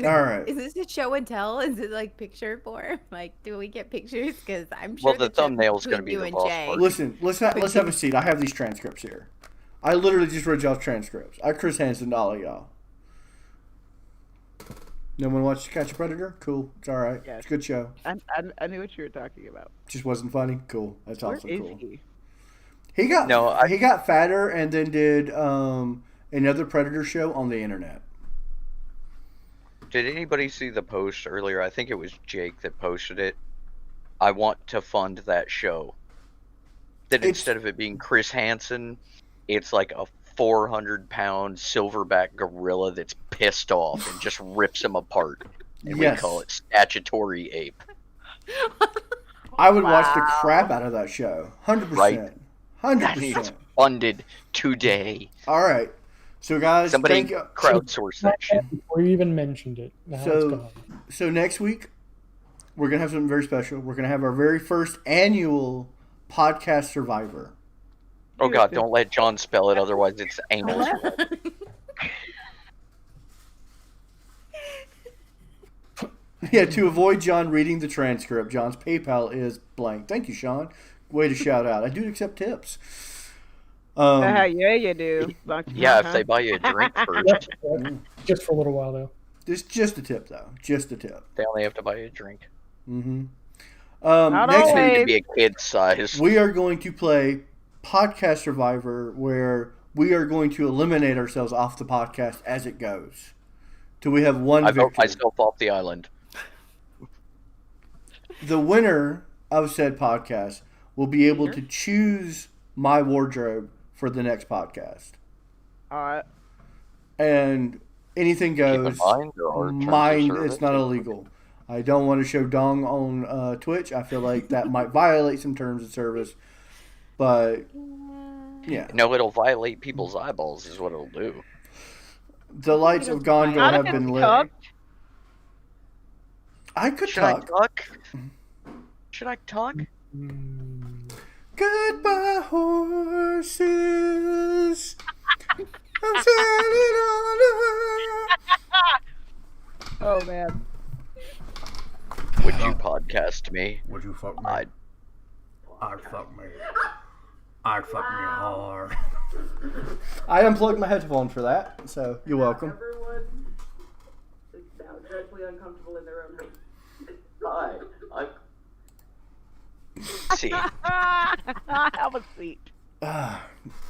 All right. Is this a show and tell? Is it like picture form? Like, do we get pictures? Because I'm sure Well, the chat thumbnail's gonna between be you the and boss Jay. part. Listen, let's have a seat. I have these transcripts here. I literally just read y'all's transcripts. I Chris Hansen to all of y'all. No one watched Catch a Predator? Cool. It's all right. Yes. It's a good show. I knew what you were talking about. Just wasn't funny. Cool. That's Where also is cool. he? He got No, he got fatter and then did another Predator show on the internet. Did anybody see the post earlier? I think it was Jake that posted it. I want to fund that show. That instead of it being Chris Hansen, it's like a 400-pound silverback gorilla that's pissed off and just rips him apart. And we call it Statutory Ape. I would watch the crap out of that show. 100%. Right. 100%. That needs funded today. All right. So, guys, Somebody crowdsource that shit. Before you even mentioned it. Now it's gone. So next week, we're going to have something very special. We're going to have our very first annual Podcast Survivor. Oh, God, don't let John spell it, otherwise it's anal. Yeah, to avoid John reading the transcript, John's PayPal is blank. Thank you, Sean. Way to shout out. I do accept tips. Yeah, you do. Yeah, if they buy you a drink first. Just for a little while, though. Just a tip, though. Just a tip. They only have to buy you a drink. Mm-hmm. Not Next always. week, To be a kid size. we are going to play Podcast Survivor, where we are going to eliminate ourselves off the podcast as it goes. Till we have one I vote victory. myself off the island. The winner of said podcast will be able to choose my wardrobe for the next podcast. Alright. And anything goes. Keep in mind, there are terms of Mine, service. it's not illegal. I don't want to show dong on Twitch. I feel like that might violate some terms of service. But, yeah. No, it'll violate people's eyeballs is what it'll do. The lights of Gondor Not have if been it's lit. tucked. I could Should I talk. talk? Should I talk? Goodbye, horses. I'm sailing on Oh, man. Would you podcast me? Would you fuck me? I'd fuck me. I'd fuck me hard. I unplugged my headphones for that, so you're welcome. Everyone is now dreadfully uncomfortable in their own home. Hi. See, Have a seat.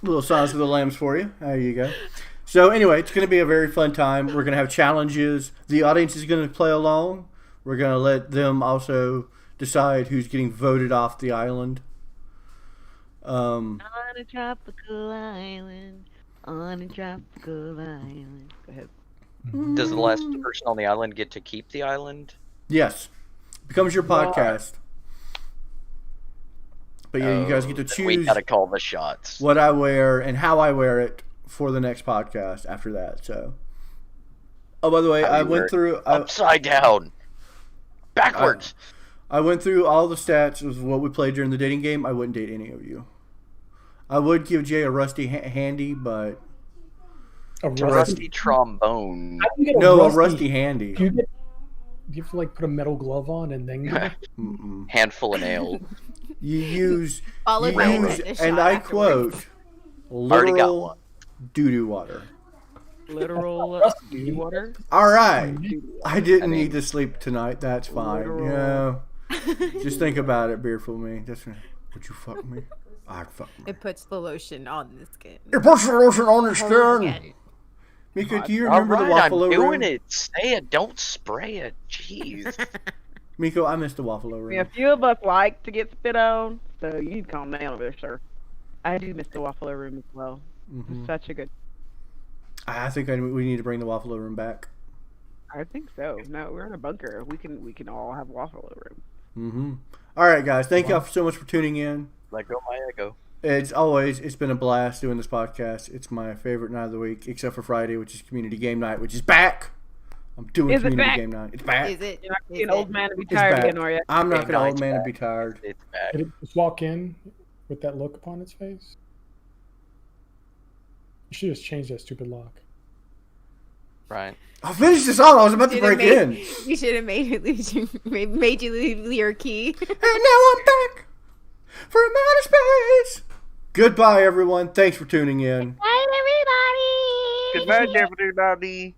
Little Silence of the Lambs for you. There you go. So anyway, it's going to be a very fun time. We're going to have challenges. The audience is going to play along. We're going to let them also decide who's getting voted off the island. On a tropical island. On a tropical island. Go ahead. does the last person on the island get to keep the island? Yes. Becomes your podcast. But yeah, you guys get to We choose gotta call the shots. what I wear and how I wear it for the next podcast after that. So, oh, by the way, How I you wear went it through. Upside down. Backwards. I went through all the stats of what we played during the dating game. I wouldn't date any of you. I would give Jay a rusty handy, but A Rusty trombone. How do you get no, a rusty handy. Do you have to like put a metal glove on and then get it? Mm-mm. Handful of nails. You use, Followed you by a use tetanus and shot I afterwards. quote, Already got literal one. doo-doo water. Literal water. All right. I didn't I mean- need to sleep tonight. That's fine. Literal. Yeah. Just think about it, beer for me. That's would you fuck me? I'd fuck me. It puts the lotion on the skin. You're pushing the lotion on your skin. Again. Mika, do you All remember the right, I'm Waffalo doing room? it. Say it. Don't spray it. Jeez. Miko, I missed the Waffalo I mean, room. a few of us like to get spit on, so you need to calm down over there, sir. I do miss the Waffalo Room as well. Mhm. It's such a good. I think we need to bring the Waffalo room back. I think so. No, we're in a bunker. We can all have Waffalo Room. Mm-hmm. All right, guys. Thank y'all so much for tuning in. Let go my ego. It's been a blast doing this podcast. It's my favorite night of the week, except for Friday, which is community game night, which is back. I'm doing Is it community back? game night. It's back. Is it? You're not gonna is be an it- old man and be It's tired back. again, are you? I'm not Game gonna old night's man and back. be tired. It's back. Did it just walk in with that look upon its face? You should just change that stupid lock. Right. I'll finish this off. I was about to break in. You should have made it lose your, made you leave your key. And now I'm back from outer space. Goodbye, everyone. Thanks for tuning in. Bye, everybody. Goodbye, everybody.